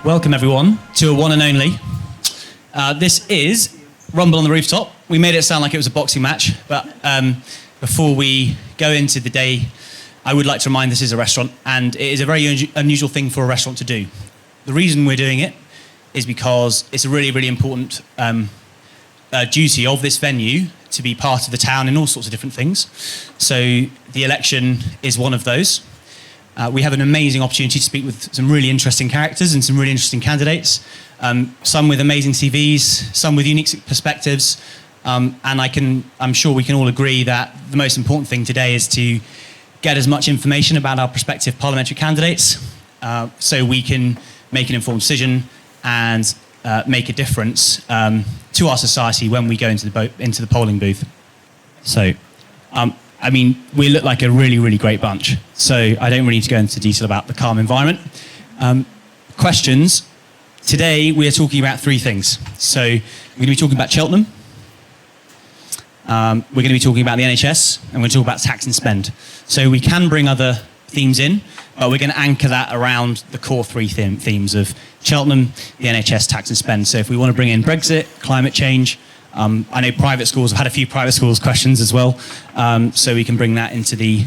Welcome everyone to a one and only. This is Rumble on the Rooftop. We made it sound like it was a boxing match, but before we go into the day, I would like to remind this is a restaurant, and it is a very unusual thing for a restaurant to do. The reason we're doing it is because it's a really, really important duty of this venue to be part of the town in all sorts of different things. So the election is one of those. We have an amazing opportunity to speak with some really interesting characters and some really interesting candidates, some with amazing CVs, some with unique perspectives, and I'm sure we can all agree that the most important thing today is to get as much information about our prospective parliamentary candidates so we can make an informed decision and make a difference to our society when we go into the polling booth. So, I mean, we look like a really, really great bunch, so I don't really need to go into detail about the calm environment. Questions. Today, we are talking about three things. So, we're going to be talking about Cheltenham, we're going to be talking about the NHS, and we're going to talk about tax and spend. So we can bring other themes in, but we're going to anchor that around the core three themes of Cheltenham, the NHS, tax and spend. So if we want to bring in Brexit, climate change, I know private schools, I've had a few private schools questions as well, so we can bring that into the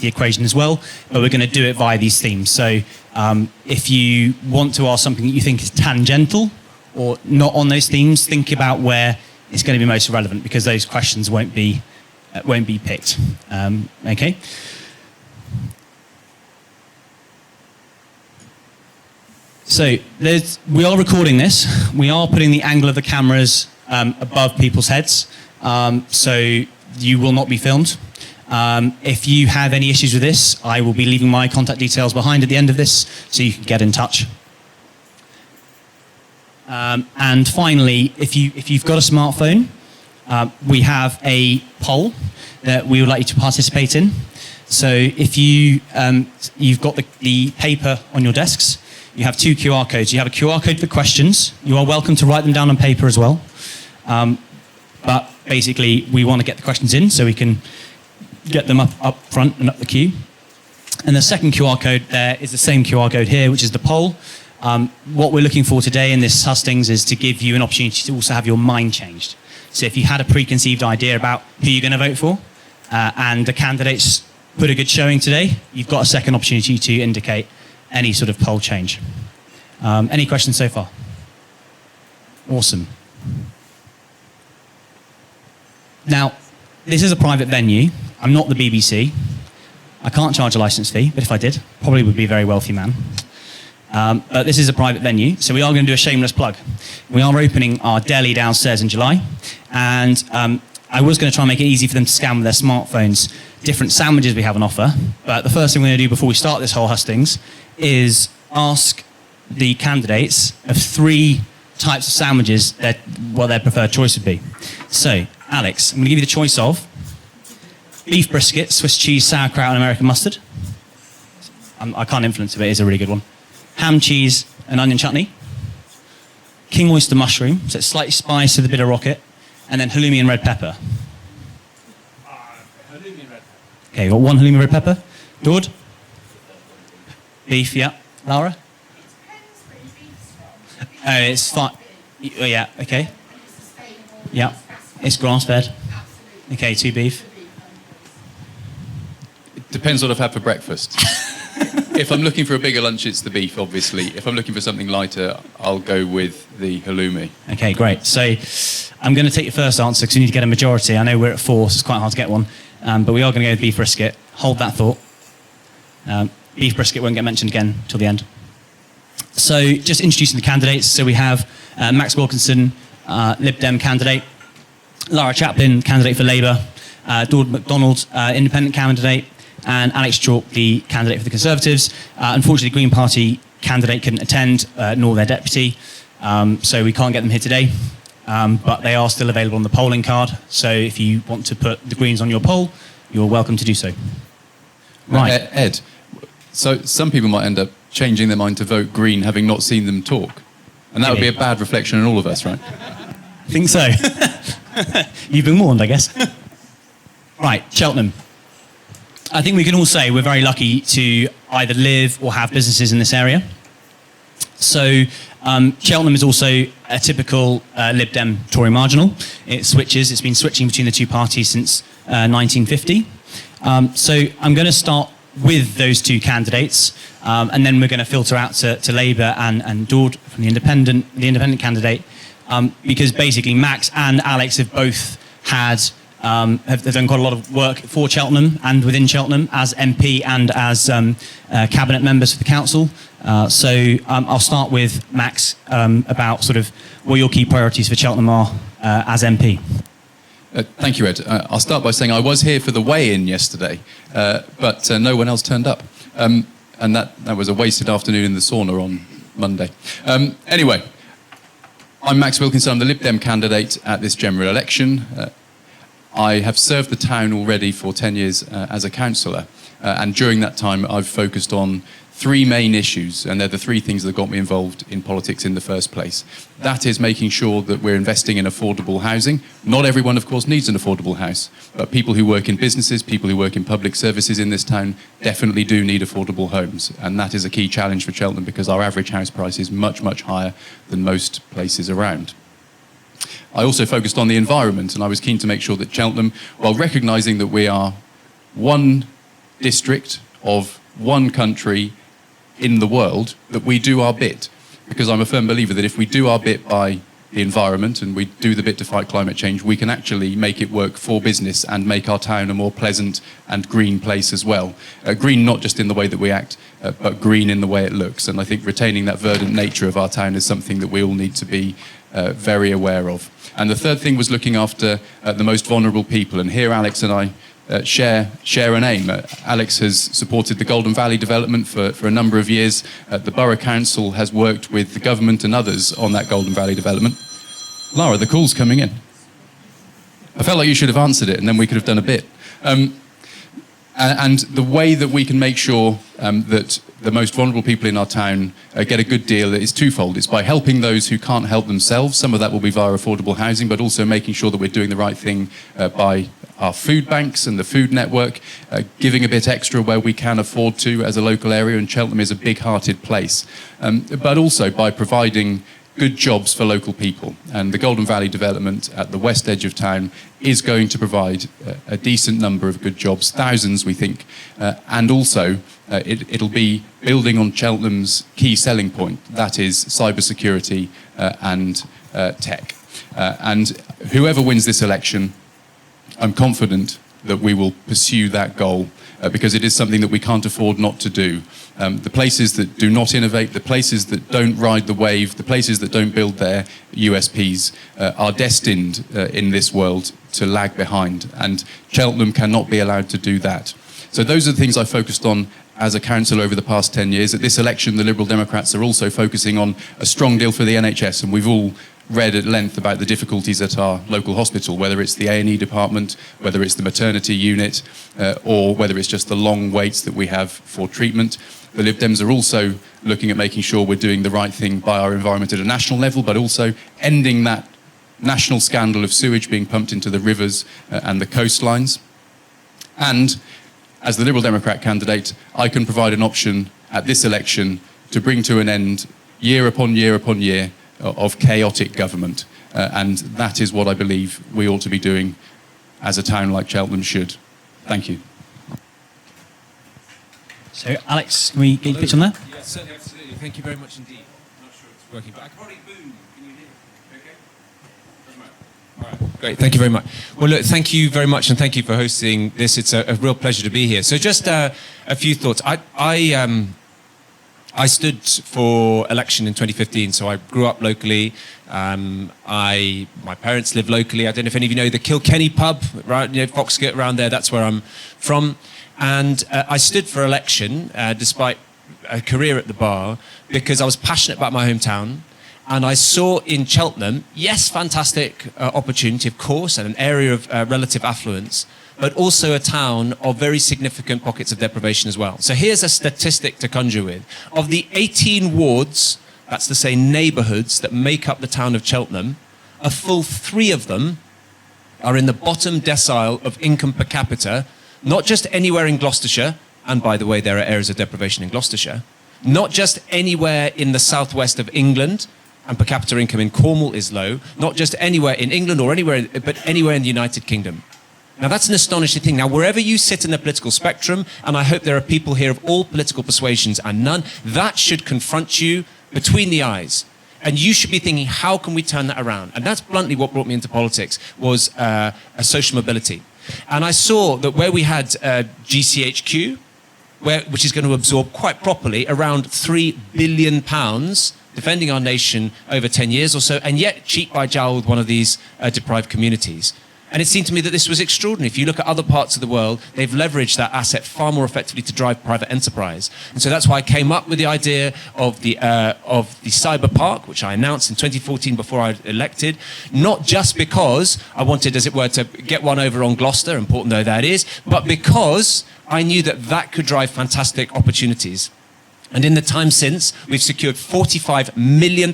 equation as well, but we're going to do it via these themes. So if you want to ask something that you think is tangential or not on those themes, think about where it's going to be most relevant, because those questions won't be picked. Okay. So we are recording this. We are putting the angle of the cameras above people's heads, so you will not be filmed. If you have any issues with this, I will be leaving my contact details behind at the end of this, so you can get in touch. And finally, if you've got a smartphone, we have a poll that we would like you to participate in. So if you've got the paper on your desks, you have two QR codes. You have a QR code for questions. You are welcome to write them down on paper as well. But basically, we want to get the questions in so we can get them up front and up the queue. And the second QR code there is the same QR code here, which is the poll. What we're looking for today in this hustings is to give you an opportunity to also have your mind changed. So if you had a preconceived idea about who you're going to vote for, and the candidates put a good showing today, you've got a second opportunity to indicate any sort of poll change. Any questions so far? Awesome. Now, this is a private venue. I'm not the BBC. I can't charge a licence fee, but if I did, probably would be a very wealthy man. But this is a private venue, so we are going to do a shameless plug. We are opening our deli downstairs in July, and I was going to try and make it easy for them to scan with their smartphones different sandwiches we have on offer, but the first thing we're going to do before we start this whole hustings is ask the candidates of three types of sandwiches what their preferred choice would be. So, Alex, I'm going to give you the choice of beef brisket, Swiss cheese, sauerkraut, and American mustard. I can't influence it, but it is a really good one. Ham, cheese, and onion chutney. King oyster mushroom, so it's slightly spiced with a bit of rocket. And then halloumi and red pepper. Halloumi and red pepper. Okay, you got one halloumi and red pepper. Daud? Beef, yeah. Lara? Oh, it's fine. Oh, yeah, okay. Yeah, it's grass-fed. Okay, 2 beef. It depends what I've had for breakfast. If I'm looking for a bigger lunch, it's the beef, obviously. If I'm looking for something lighter, I'll go with the halloumi. Okay, great. So I'm going to take your first answer because we need to get a majority. I know we're at 4, so it's quite hard to get one. But we are going to go with beef brisket. Hold that thought. Beef brisket won't get mentioned again till the end. So just introducing the candidates. So we have Max Wilkinson, Lib Dem candidate. Lara Chaplin, candidate for Labour. Daud McDonald, independent candidate. And Alex Chalk, the candidate for the Conservatives. Unfortunately, the Green Party candidate couldn't attend, nor their deputy, so we can't get them here today. But they are still available on the polling card, so if you want to put the Greens on your poll, you're welcome to do so. Right. Ed, so some people might end up changing their mind to vote Green having not seen them talk. And that would be a bad reflection on all of us, right? I think so. You've been warned, I guess. Right, Cheltenham. I think we can all say we're very lucky to either live or have businesses in this area. Cheltenham is also a typical Lib Dem Tory marginal. It's been switching between the two parties since 1950. So I'm going to start with those two candidates, and then we're going to filter out to Labour and Daud from the independent candidate, because basically Max and Alex have both have done quite a lot of work for Cheltenham and within Cheltenham as MP and as cabinet members for the council. I'll start with Max about sort of what your key priorities for Cheltenham are as MP. Thank you, Ed. I'll start by saying I was here for the weigh-in yesterday, but no one else turned up. And that was a wasted afternoon in the sauna on Monday. Anyway, I'm Max Wilkinson. I'm the Lib Dem candidate at this general election. I have served the town already for 10 years as a councillor, and during that time I've focused on three main issues, and they're the three things that got me involved in politics in the first place. That is making sure that we're investing in affordable housing. Not everyone, of course, needs an affordable house, but people who work in businesses, people who work in public services in this town definitely do need affordable homes, and that is a key challenge for Cheltenham because our average house price is much, much higher than most places around. I also focused on the environment, and I was keen to make sure that Cheltenham, while recognising that we are one district of one country in the world, that we do our bit. Because I'm a firm believer that if we do our bit by the environment and we do the bit to fight climate change, we can actually make it work for business and make our town a more pleasant and green place as well. Green not just in the way that we act, but green in the way it looks. And I think retaining that verdant nature of our town is something that we all need to be very aware of. And the third thing was looking after the most vulnerable people. And here Alex and I share an aim. Alex has supported the Golden Valley development for a number of years. The Borough Council has worked with the government and others on that Golden Valley development. Lara, the call's coming in. I felt like you should have answered it and then we could have done a bit. And the way that we can make sure that the most vulnerable people in our town get a good deal is twofold. It's by helping those who can't help themselves. Some of that will be via affordable housing, but also making sure that we're doing the right thing by our food banks and the food network, giving a bit extra where we can afford to as a local area, and Cheltenham is a big-hearted place. But also by providing good jobs for local people. And the Golden Valley development at the west edge of town is going to provide a decent number of good jobs, thousands we think, and also it'll be building on Cheltenham's key selling point, that is cybersecurity and tech. And whoever wins this election, I'm confident that we will pursue that goal because it is something that we can't afford not to do. The places that do not innovate, the places that don't ride the wave, the places that don't build their USPs are destined in this world to lag behind, and Cheltenham cannot be allowed to do that. So those are the things I focused on as a council over the past 10 years. At this election, the Liberal Democrats are also focusing on a strong deal for the NHS, and we've all read at length about the difficulties at our local hospital, whether it's the A&E department, whether it's the maternity unit, or whether it's just the long waits that we have for treatment. The Lib Dems are also looking at making sure we're doing the right thing by our environment at a national level, but also ending that national scandal of sewage being pumped into the rivers and the coastlines. And as the Liberal Democrat candidate, I can provide an option at this election to bring to an end, year upon year upon year, of chaotic government. And that is what I believe we ought to be doing as a town like Cheltenham should. Thank you. So, Alex, can we get your pitch on that? Yes, certainly, absolutely. Thank you very much indeed. I'm not sure it's working, but I can probably boom. Can you hear it? Okay? Doesn't matter. All right. Great. Thank you very much. Well, look, thank you very much, and thank you for hosting this. It's a real pleasure to be here. So, just a few thoughts. I stood for election in 2015, so I grew up locally. My parents live locally. I don't know if any of you know the Kilkenny pub, right? You know, Foxgate around there. That's where I'm from. And I stood for election, despite a career at the bar, because I was passionate about my hometown. And I saw in Cheltenham, yes, fantastic opportunity, of course, and an area of relative affluence, but also a town of very significant pockets of deprivation as well. So here's a statistic to conjure with. Of the 18 wards, that's to say neighbourhoods, that make up the town of Cheltenham, a full 3 of them are in the bottom decile of income per capita, not just anywhere in Gloucestershire, and by the way, there are areas of deprivation in Gloucestershire, Not just anywhere in the southwest of England, and per capita income in Cornwall is low, not just anywhere in England or anywhere, but anywhere in the United Kingdom. Now, that's an astonishing thing. Now, wherever you sit in the political spectrum, and I hope there are people here of all political persuasions and none, that should confront you between the eyes. And you should be thinking, how can we turn that around? And that's bluntly what brought me into politics, was a social mobility. And I saw that where we had GCHQ, which is going to absorb quite properly around £3 billion, defending our nation over 10 years or so, and yet cheek by jowl with one of these deprived communities. And it seemed to me that this was extraordinary. If you look at other parts of the world, they've leveraged that asset far more effectively to drive private enterprise. And so that's why I came up with the idea of the cyber park, which I announced in 2014 before I elected, not just because I wanted, as it were, to get one over on Gloucester, important though that is, but because I knew that that could drive fantastic opportunities. And in the time since, we've secured £45 million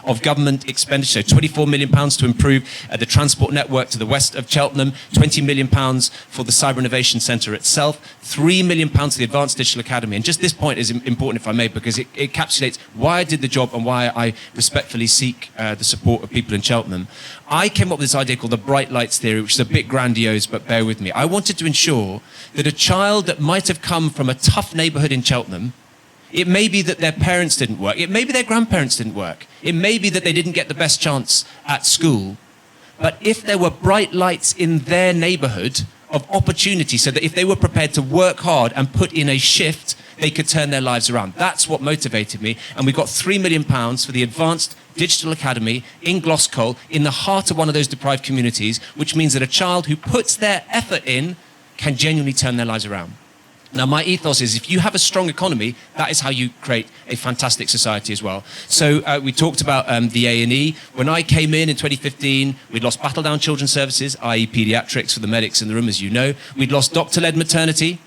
of government expenditure, £24 million to improve the transport network to the west of Cheltenham, £20 million for the Cyber Innovation Centre itself, £3 million to the Advanced Digital Academy. And just this point is important, if I may, because it encapsulates why I did the job and why I respectfully seek the support of people in Cheltenham. I came up with this idea called the bright lights theory, which is a bit grandiose, but bear with me. I wanted to ensure that a child that might have come from a tough neighbourhood in Cheltenham, it may be that their parents didn't work. It may be their grandparents didn't work. It may be that they didn't get the best chance at school. But if there were bright lights in their neighbourhood of opportunity, so that if they were prepared to work hard and put in a shift, they could turn their lives around. That's what motivated me. And we got £3 million for the Advanced Digital Academy in Gloucester, in the heart of one of those deprived communities, which means that a child who puts their effort in can genuinely turn their lives around. Now, my ethos is if you have a strong economy, that is how you create a fantastic society as well. So we talked about the A&E. When I came in 2015, we'd lost battle-down children's services, i.e. paediatrics for the medics in the room, as you know. We'd lost doctor-led maternity.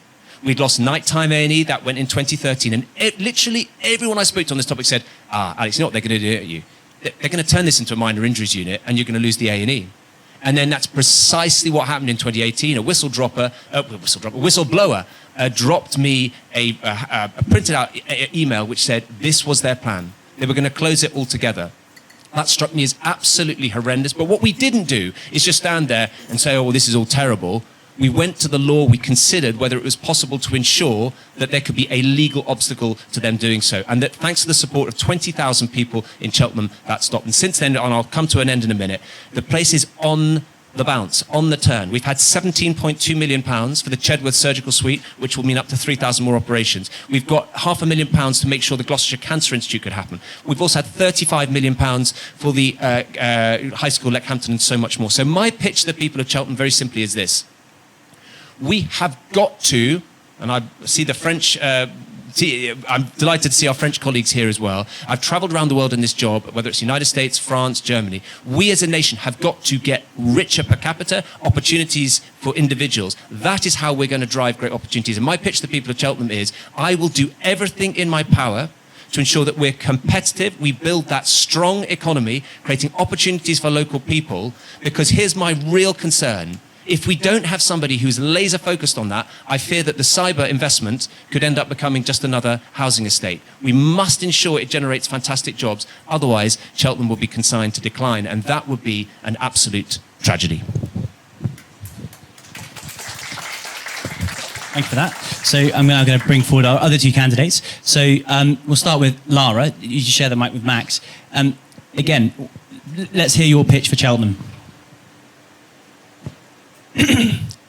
We'd lost nighttime A&E. That went in 2013. And literally everyone I spoke to on this topic said, Alex, you know what they're going to do at you? They're going to turn this into a minor injuries unit and you're going to lose the A&E. And then that's precisely what happened in 2018. A whistleblower dropped me a printed out email which said this was their plan. They were going to close it altogether. That struck me as absolutely horrendous. But what we didn't do is just stand there and say, oh, well, this is all terrible. We went to the law, we considered whether it was possible to ensure that there could be a legal obstacle to them doing so. And that thanks to the support of 20,000 people in Cheltenham, that stopped. And since then, and I'll come to an end in a minute, the place is on the bounce, on the turn. We've had £17.2 million for the Chedworth Surgical Suite, which will mean up to 3,000 more operations. We've got £500,000 to make sure the Gloucestershire Cancer Institute could happen. We've also had £35 million for the High School Leckhampton and so much more. So my pitch to the people of Cheltenham very simply is this. We have got to, and I see the French, I'm delighted to see our French colleagues here as well. I've travelled around the world in this job, whether it's the United States, France, Germany. We as a nation have got to get richer per capita, opportunities for individuals. That is how we're going to drive great opportunities. And my pitch to the people of Cheltenham is, I will do everything in my power to ensure that we're competitive, we build that strong economy, creating opportunities for local people, because here's my real concern. If we don't have somebody who's laser focused on that, I fear that the cyber investment could end up becoming just another housing estate. We must ensure it generates fantastic jobs. Otherwise, Cheltenham will be consigned to decline, and that would be an absolute tragedy. Thank you for that. So I'm now going to bring forward our other two candidates. So we'll start with Lara. You share the mic with Max. Again, let's hear your pitch for Cheltenham.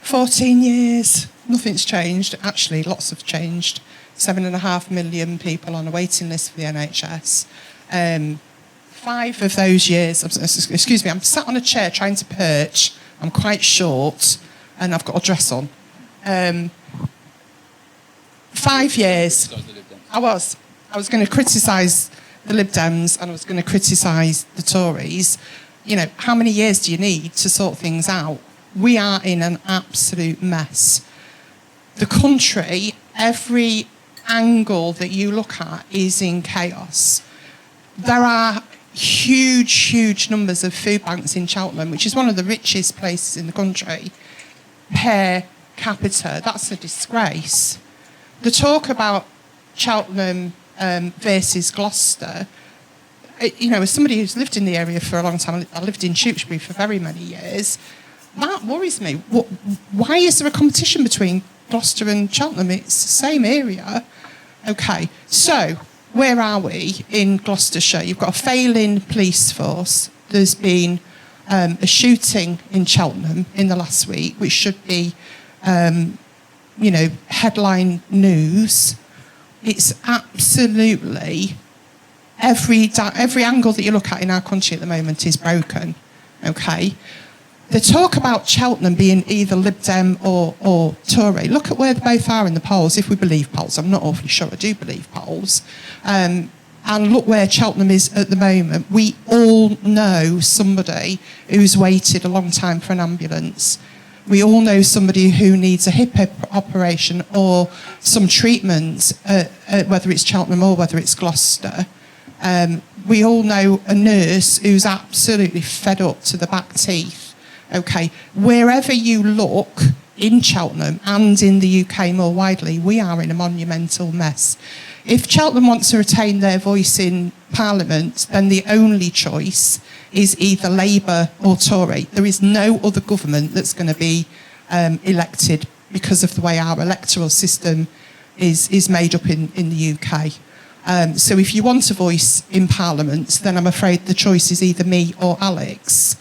14 years, nothing's changed. Actually, lots have changed. 7.5 million people on a waiting list for the NHS. 5 of those years, excuse me, I'm sat on a chair trying to perch. I'm quite short and I've got a dress on. 5 years, I was going to criticise the Lib Dems and I was going to criticise the Tories. You know, how many years do you need to sort things out? We are in an absolute mess. The country, every angle that you look at is in chaos. There are huge, huge numbers of food banks in Cheltenham, which is one of the richest places in the country, per capita. That's a disgrace. The talk about Cheltenham versus Gloucester, as somebody who's lived in the area for a long time, I lived in Tewkesbury for very many years, that worries me. Why is there a competition between Gloucester and Cheltenham? It's the same area. Okay, so where are we in Gloucestershire? You've got a failing police force. There's been a shooting in Cheltenham in the last week, which should be, headline news. It's absolutely every angle that you look at in our country at the moment is broken. Okay, the talk about Cheltenham being either Lib Dem or Tory. Look at where they both are in the polls. If we believe polls, I'm not awfully sure I do believe polls. And look where Cheltenham is at the moment. We all know somebody who's waited a long time for an ambulance. We all know somebody who needs a hip operation or some treatment, whether it's Cheltenham or whether it's Gloucester. We all know a nurse who's absolutely fed up to the back teeth. Okay, wherever you look in Cheltenham and in the UK more widely, we are in a monumental mess. If Cheltenham wants to retain their voice in Parliament, then the only choice is either Labour or Tory. There is no other government that's going to be elected because of the way our electoral system is made up in the UK. So if you want a voice in Parliament, then I'm afraid the choice is either me or Alex.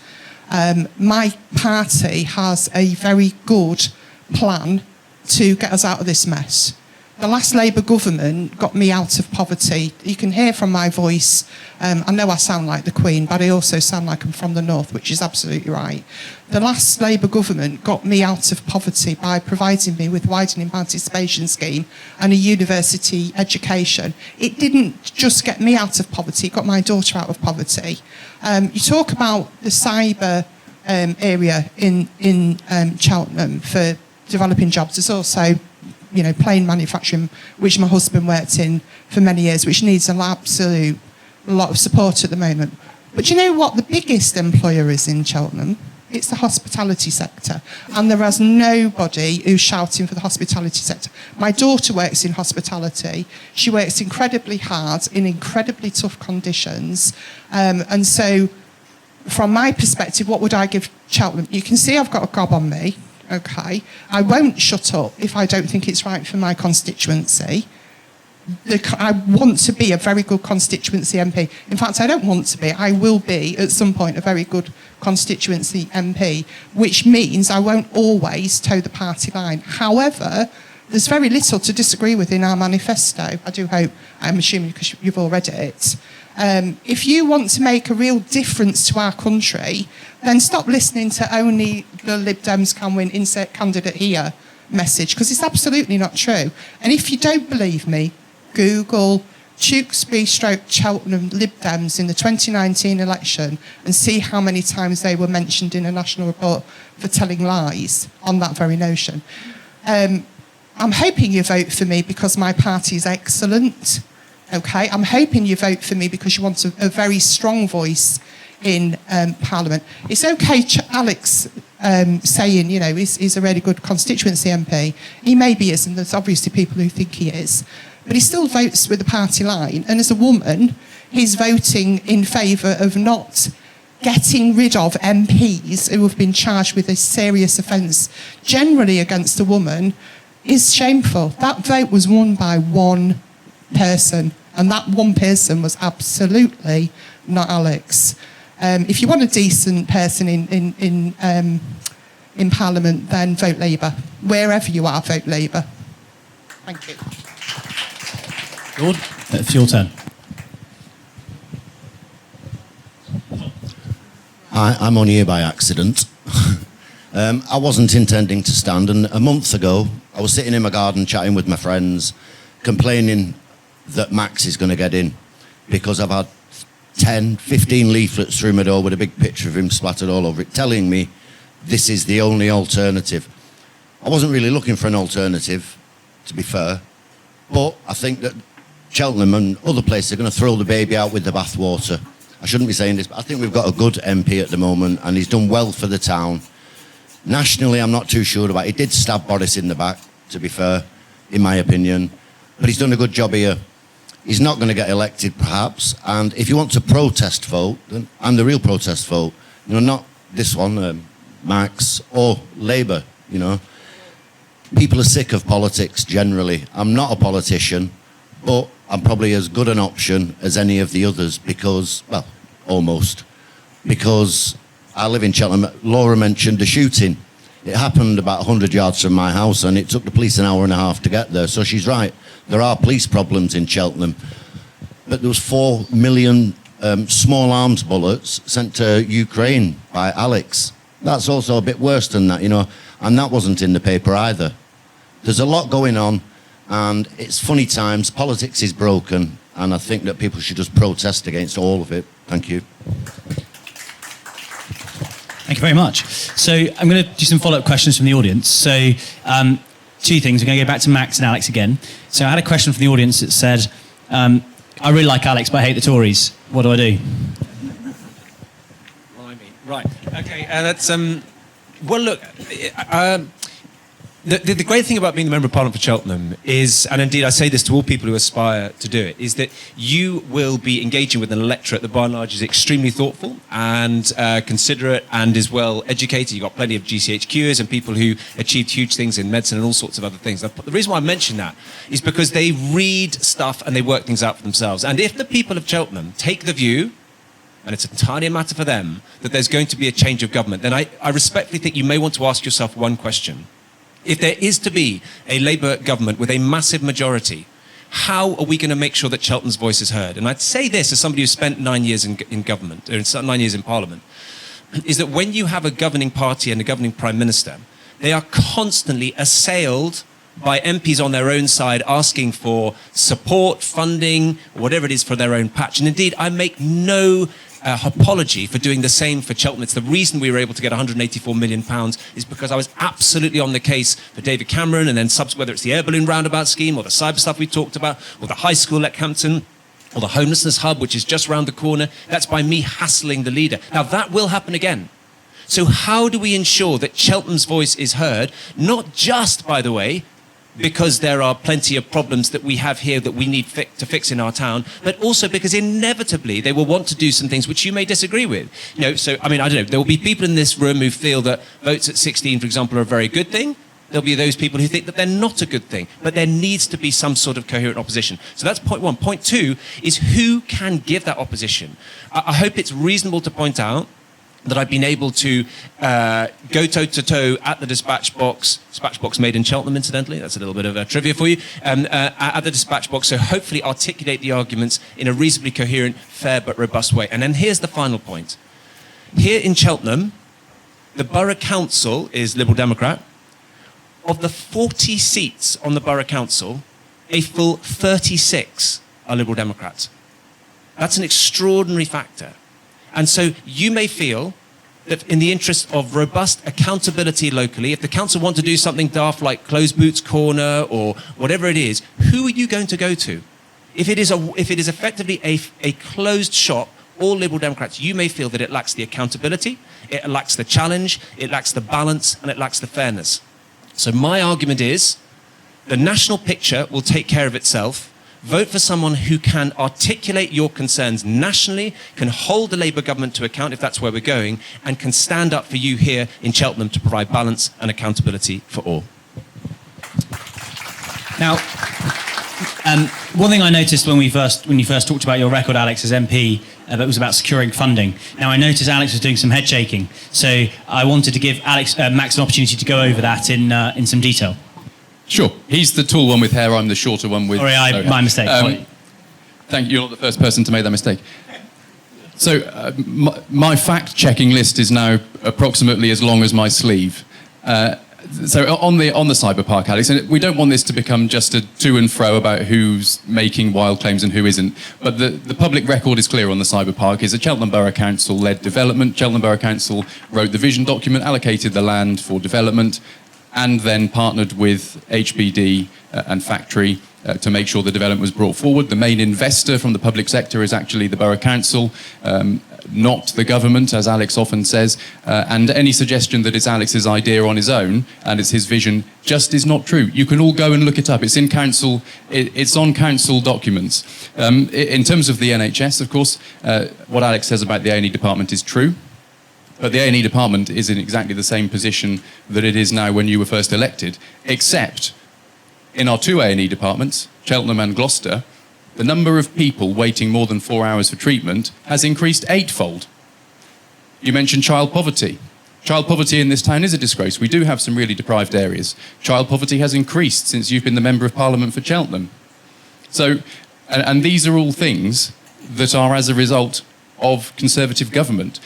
My party has a very good plan to get us out of this mess. The last Labour government got me out of poverty. You can hear from my voice, I know I sound like the Queen, but I also sound like I'm from the North, which is absolutely right. The last Labour government got me out of poverty by providing me with widening participation scheme and a university education. It didn't just get me out of poverty, it got my daughter out of poverty. You talk about the cyber area in Cheltenham for developing jobs. There's also plane manufacturing, which my husband worked in for many years, which needs an absolute lot of support at the moment. But you know what the biggest employer is in Cheltenham? It's the hospitality sector. And there is nobody who's shouting for the hospitality sector. My daughter works in hospitality. She works incredibly hard in incredibly tough conditions. And so from my perspective, what would I give Cheltenham? You can see I've got a gob on me. Okay, I won't shut up if I don't think it's right for my constituency. I want to be a very good constituency MP. In fact, I don't want to be. I will be, at some point, a very good constituency MP, which means I won't always toe the party line. However, there's very little to disagree with in our manifesto. I do hope, I'm assuming because you've all read it. If you want to make a real difference to our country, then stop listening to only the Lib Dems can win, insert candidate here message, because it's absolutely not true. And if you don't believe me, Google Tewkesbury/Cheltenham Lib Dems in the 2019 election and see how many times they were mentioned in a national report for telling lies on that very notion. I'm hoping you vote for me because my party is excellent. Okay, I'm hoping you vote for me because you want a very strong voice in Parliament. It's okay, Alex saying, he's a really good constituency MP. He maybe is, and there's obviously people who think he is. But he still votes with the party line. And as a woman, he's voting in favour of not getting rid of MPs who have been charged with a serious offence, generally against a woman, is shameful. That vote was won by one person, and that one person was absolutely not Alex. If you want a decent person in Parliament, then vote Labour. Wherever you are, vote Labour. Thank you. Daud, it's your turn. I'm only here by accident. I wasn't intending to stand, and a month ago, I was sitting in my garden chatting with my friends, complaining that Max is going to get in, because I've had 10, 15 leaflets through my door with a big picture of him splattered all over it, telling me this is the only alternative. I wasn't really looking for an alternative, to be fair, but I think that Cheltenham and other places are going to throw the baby out with the bathwater. I shouldn't be saying this, but I think we've got a good MP at the moment, and he's done well for the town. Nationally, I'm not too sure about it. He did stab Boris in the back, to be fair, in my opinion, but he's done a good job here. He's not going to get elected, perhaps. And if you want to protest vote, then I'm the real protest vote. You know, not this one, Max, or Labour, you know. People are sick of politics generally. I'm not a politician, but I'm probably as good an option as any of the others because, well, almost. Because I live in Cheltenham. Laura mentioned a shooting. It happened about 100 yards from my house, and it took the police an hour and a half to get there. So she's right. There are police problems in Cheltenham. But there was 4 million small arms bullets sent to Ukraine by Alex. That's also a bit worse than that, you know. And that wasn't in the paper either. There's a lot going on, and it's funny times. Politics is broken, and I think that people should just protest against all of it. Thank you. Thank you very much. So I'm going to do some follow-up questions from the audience. So 2 things. We're going to go back to Max and Alex again. So I had a question from the audience that said, I really like Alex, but I hate the Tories. What do I do? Right. Okay. That's well. Look, the great thing about being the Member of Parliament for Cheltenham is, and indeed I say this to all people who aspire to do it, is that you will be engaging with an electorate that by and large is extremely thoughtful and considerate and is well educated. You've got plenty of GCHQers and people who achieved huge things in medicine and all sorts of other things. Now, the reason why I mention that is because they read stuff and they work things out for themselves. And if the people of Cheltenham take the view, and it's entirely a matter for them, that there's going to be a change of government, then I respectfully think you may want to ask yourself one question. If there is to be a Labour government with a massive majority, how are we going to make sure that Cheltenham's voice is heard? And I'd say this as somebody who spent 9 years in government, or 9 years in Parliament, is that when you have a governing party and a governing Prime Minister, they are constantly assailed by MPs on their own side asking for support, funding, whatever it is for their own patch. And indeed, I make no apology for doing the same for Cheltenham. It's the reason we were able to get £184 million is because I was absolutely on the case for David Cameron, and then whether it's the air balloon roundabout scheme or the cyber stuff we talked about, or the high school at Campton, or the homelessness hub, which is just round the corner. That's by me hassling the leader. Now, that will happen again. So how do we ensure that Cheltenham's voice is heard, not just, by the way, because there are plenty of problems that we have here that we need to fix in our town, but also because inevitably they will want to do some things which you may disagree with. You know, so, I mean, I don't know, there will be people in this room who feel that votes at 16, for example, are a very good thing. There'll be those people who think that they're not a good thing, but there needs to be some sort of coherent opposition. So that's point one. Point two is who can give that opposition. I hope it's reasonable to point out that I've been able to go toe-to-toe at the dispatch box made in Cheltenham, incidentally, that's a little bit of trivia for you, at the dispatch box, so hopefully articulate the arguments in a reasonably coherent, fair but robust way. And then here's the final point. Here in Cheltenham, the Borough Council is Liberal Democrat. Of the 40 seats on the Borough Council, a full 36 are Liberal Democrats. That's an extraordinary factor. And so you may feel that in the interest of robust accountability locally, if the council want to do something daft like close Boots Corner or whatever it is, who are you going to go to? If it is effectively a closed shop, all Liberal Democrats, you may feel that it lacks the accountability, it lacks the challenge, it lacks the balance, and it lacks the fairness. So my argument is the national picture will take care of itself. Vote for someone who can articulate your concerns nationally, can hold the Labour government to account if that's where we're going, and can stand up for you here in Cheltenham to provide balance and accountability for all. Now, one thing I noticed when you first talked about your record, Alex, as MP, it was about securing funding. Now, I noticed Alex was doing some head shaking, so I wanted to give Max an opportunity to go over that in some detail. Sure. He's the tall one with hair, I'm the shorter one with... Sorry, my mistake. Thank you. You're not the first person to make that mistake. So my fact-checking list is now approximately as long as my sleeve. So on the cyber park, Alex, and we don't want this to become just a to and fro about who's making wild claims and who isn't, but the public record is clear on the cyber park. It's a Cheltenham Borough Council-led development. Cheltenham Borough Council wrote the vision document, allocated the land for development, and then partnered with HBD and Factory to make sure the development was brought forward. The main investor from the public sector is actually the Borough Council. not the government, as Alex often says, and any suggestion that it's Alex's idea on his own and it's his vision just is not true. You can all go and look it up. It's in council. It's on council documents. In terms of the NHS, of course, what Alex says about the A&E department is true. But the A&E department is in exactly the same position that it is now when you were first elected, except in our two A&E departments, Cheltenham and Gloucester, the number of people waiting more than 4 hours for treatment has increased 8-fold. You mentioned child poverty. Child poverty in this town is a disgrace. We do have some really deprived areas. Child poverty has increased since you've been the Member of Parliament for Cheltenham. So, and these are all things that are as a result of Conservative government.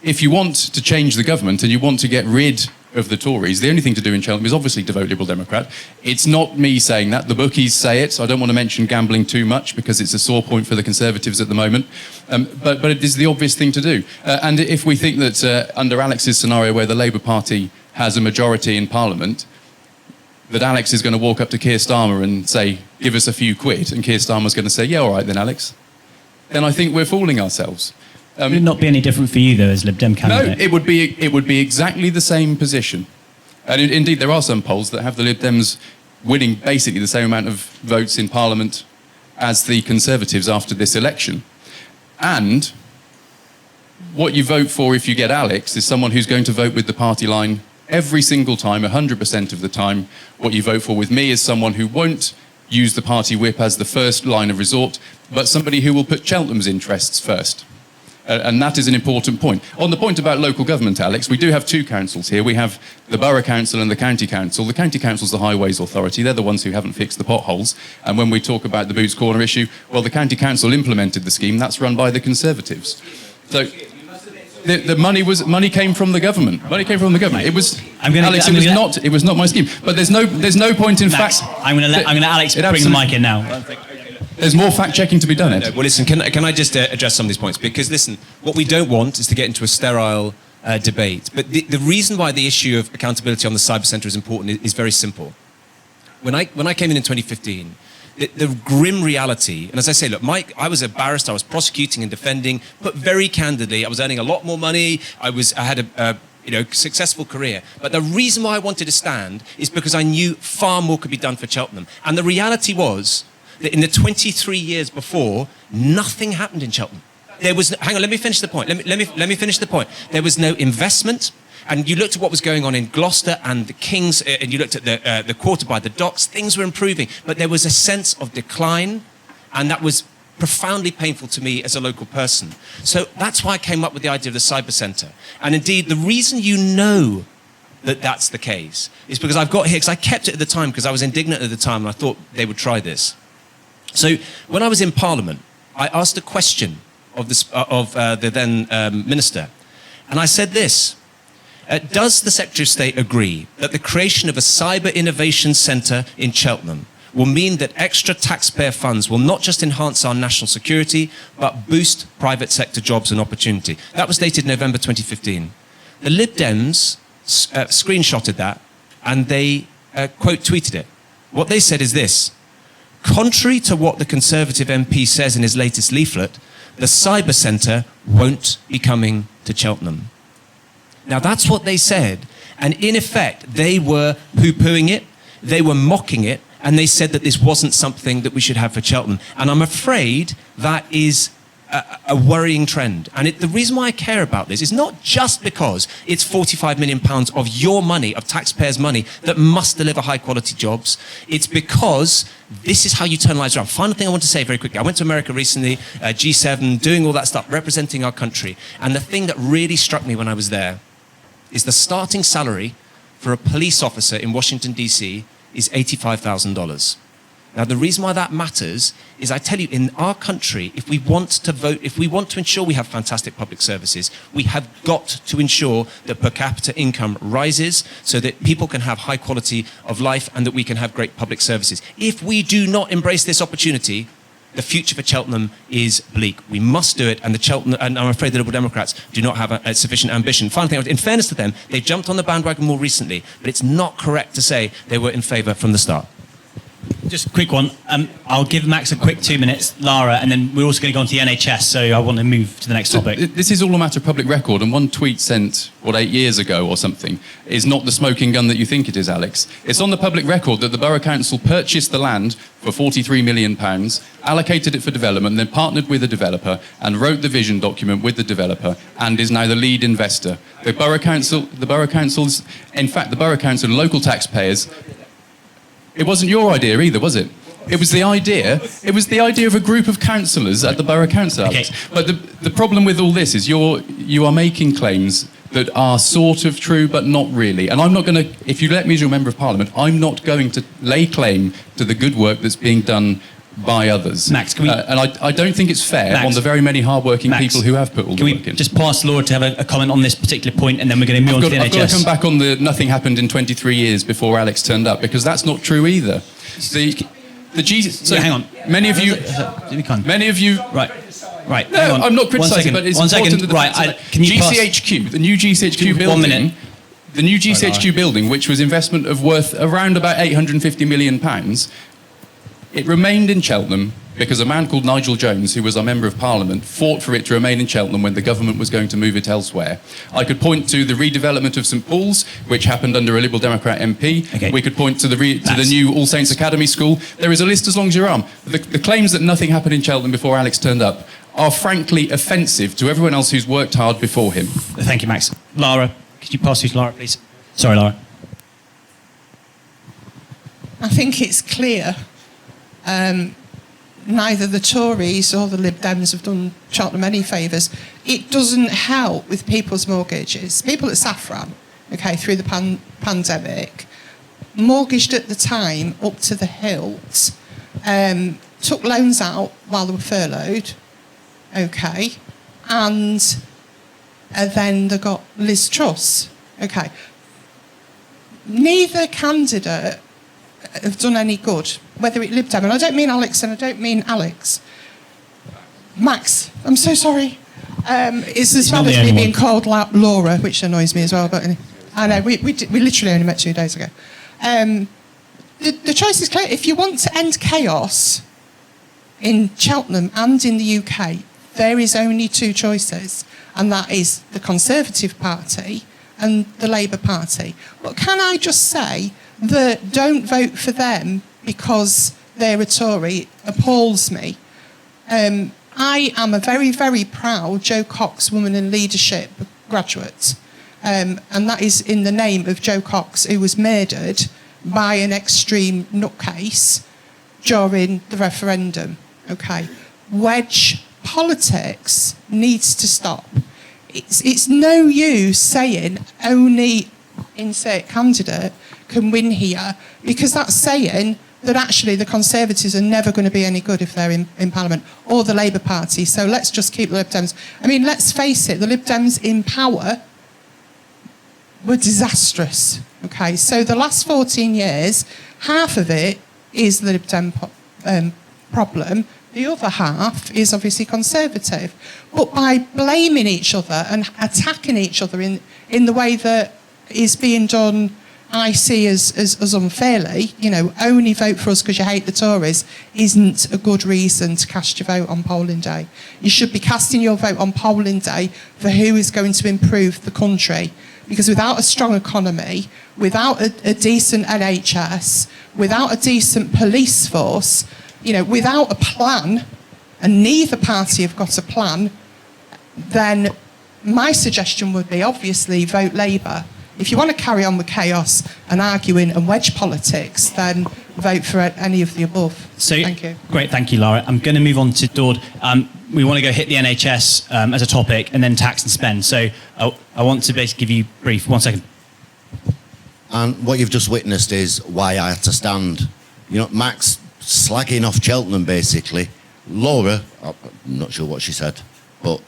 If you want to change the government and you want to get rid of the Tories, the only thing to do in Cheltenham is obviously to vote Liberal Democrat. It's not me saying that. The bookies say it. So I don't want to mention gambling too much because it's a sore point for the Conservatives at the moment. But it is the obvious thing to do. And if we think that under Alex's scenario where the Labour Party has a majority in Parliament, that Alex is going to walk up to Keir Starmer and say, give us a few quid, and Keir Starmer's going to say, yeah, all right then, Alex, then I think we're fooling ourselves. Would it not be any different for you, though, as Lib Dem candidate? No, it would be exactly the same position. And indeed, there are some polls that have the Lib Dems winning basically the same amount of votes in Parliament as the Conservatives after this election. And what you vote for if you get Alex is someone who's going to vote with the party line every single time, 100% of the time. What you vote for with me is someone who won't use the party whip as the first line of resort, but somebody who will put Cheltenham's interests first. And that is an important point. On the point about local government, Alex, we do have two councils here. We have the Borough Council and the County Council. The County Council is the Highways Authority. They're the ones who haven't fixed the potholes. And when we talk about the Boots Corner issue, well, the County Council implemented the scheme. That's run by the Conservatives. So the money came from the government. Money came from the government. It was Alex. It was not my scheme. But there's no point in Max, fact. I'm going to let Alex bring the mic in now. There's more fact-checking to be done, Ed. Well, listen, can I just address some of these points? Because, listen, what we don't want is to get into a sterile debate. But the reason why the issue of accountability on the cyber centre is important is very simple. When I came in 2015, the grim reality, and as I say, look, I was a barrister, I was prosecuting and defending, but very candidly, I was earning a lot more money, I had a successful career. But the reason why I wanted to stand is because I knew far more could be done for Cheltenham. And the reality was that in the 23 years before, nothing happened in Cheltenham. There was hang on, let me finish the point. Let me finish the point. There was no investment. And you looked at what was going on in Gloucester and the Kings, and you looked at the quarter by the docks. Things were improving, but there was a sense of decline, and that was profoundly painful to me as a local person. So that's why I came up with the idea of the cyber centre. And indeed, the reason you know that that's the case is because I've got here, because I kept it at the time because I was indignant at the time and I thought they would try this. So when I was in Parliament, I asked a question of the then minister, and I said this: does the Secretary of State agree that the creation of a cyber innovation centre in Cheltenham will mean that extra taxpayer funds will not just enhance our national security, but boost private sector jobs and opportunity? That was dated November 2015. The Lib Dems screenshotted that, and they quote tweeted it. What they said is this: contrary to what the Conservative MP says in his latest leaflet, the cyber centre won't be coming to Cheltenham. Now that's what they said, and in effect they were poo-pooing it, they were mocking it, and they said that this wasn't something that we should have for Cheltenham. And I'm afraid that is a worrying trend. And the reason why I care about this is not just because it's £45 million of your money, of taxpayers' money, that must deliver high-quality jobs. It's because this is how you turn lives around. Final thing I want to say very quickly. I went to America recently, G7, doing all that stuff, representing our country. And the thing that really struck me when I was there is the starting salary for a police officer in Washington, D.C. is $85,000. Now, the reason why that matters is, I tell you, in our country, if we want to vote, if we want to ensure we have fantastic public services, we have got to ensure that per capita income rises so that people can have high quality of life and that we can have great public services. If we do not embrace this opportunity, the future for Cheltenham is bleak. We must do it, and and I'm afraid the Liberal Democrats do not have a sufficient ambition. Final thing, in fairness to them, they jumped on the bandwagon more recently, but it's not correct to say they were in favour from the start. Just a quick one. I'll give Max a quick 2 minutes, Lara, and then we're also going to go on to the NHS, so I want to move to the next topic. This is all a matter of public record, and one tweet sent, 8 years ago or something, is not the smoking gun that you think it is, Alex. It's on the public record that the Borough Council purchased the land for £43 million, allocated it for development, then partnered with a developer and wrote the vision document with the developer and is now the lead investor. The Borough Council and local taxpayers. It wasn't your idea either, was it? It was the idea of a group of councillors at the Borough Council. Okay. But the problem with all this is you are making claims that are sort of true but not really. And I'm not going to, if you let me as your Member of Parliament, I'm not going to lay claim to the good work that's being done by others. Max, can we... and I don't think it's fair Max, on the very many hard-working people who have put all the work in. Can we just pass Laura to have a comment on this particular point, and then we're going to move on to the NHS? I've got to come back on the nothing happened in 23 years before Alex turned up, because that's not true either. Hang on. Many of you... Right. No, I'm not criticising, but it's important that can you GCHQ, the new GCHQ building... 1 minute. The new GCHQ building, which was investment of worth around about £850 million, it remained in Cheltenham because a man called Nigel Jones, who was our Member of Parliament, fought for it to remain in Cheltenham when the government was going to move it elsewhere. I could point to the redevelopment of St Paul's, which happened under a Liberal Democrat MP. Okay. We could point to the new All Saints Academy School. There is a list as long as your arm. The claims that nothing happened in Cheltenham before Alex turned up are frankly offensive to everyone else who's worked hard before him. Thank you, Max. Lara, could you pass through to Lara, please? Sorry, Lara. I think it's clear neither the Tories or the Lib Dems have done Cheltenham any favours. It doesn't help with people's mortgages. People at Saffron, through the pandemic, mortgaged at the time up to the hilt, took loans out while they were furloughed, and then they got Liz Truss, Neither candidate have done any good, whether it Lib Dem, and I don't mean Alex and I don't mean Alex. Max, I'm so sorry. It's as bad as me being called Laura, which annoys me as well, but I know, we literally only met 2 days ago. The choice is clear. If you want to end chaos in Cheltenham and in the UK, there is only 2 choices, and that is the Conservative Party and the Labour Party. But can I just say that don't vote for them because they're a Tory appalls me. I am a very, very proud Joe Cox Woman in Leadership graduate, and that is in the name of Joe Cox, who was murdered by an extreme nutcase during the referendum. Wedge politics needs to stop. It's no use saying only insert candidate can win here, because that's saying that actually the Conservatives are never going to be any good if they're in Parliament, or the Labour Party. So let's just keep the Lib Dems. I mean, let's face it, the Lib Dems in power were disastrous. So the last 14 years, half of it is the Lib Dem problem. The other half is obviously Conservative. But by blaming each other and attacking each other in the way that is being done, I see as unfairly, only vote for us because you hate the Tories, isn't a good reason to cast your vote on polling day. You should be casting your vote on polling day for who is going to improve the country. Because without a strong economy, without a decent NHS, without a decent police force, without a plan, and neither party have got a plan, then my suggestion would be obviously vote Labour. If you want to carry on with chaos and arguing and wedge politics, then vote for any of the above. Thank you. Great, thank you, Lara. I'm going to move on to Daud. We want to go hit the NHS as a topic, and then tax and spend. So I want to basically give you brief. 1 second. And what you've just witnessed is why I had to stand. Max slagging off Cheltenham, basically. Laura, I'm not sure what she said, but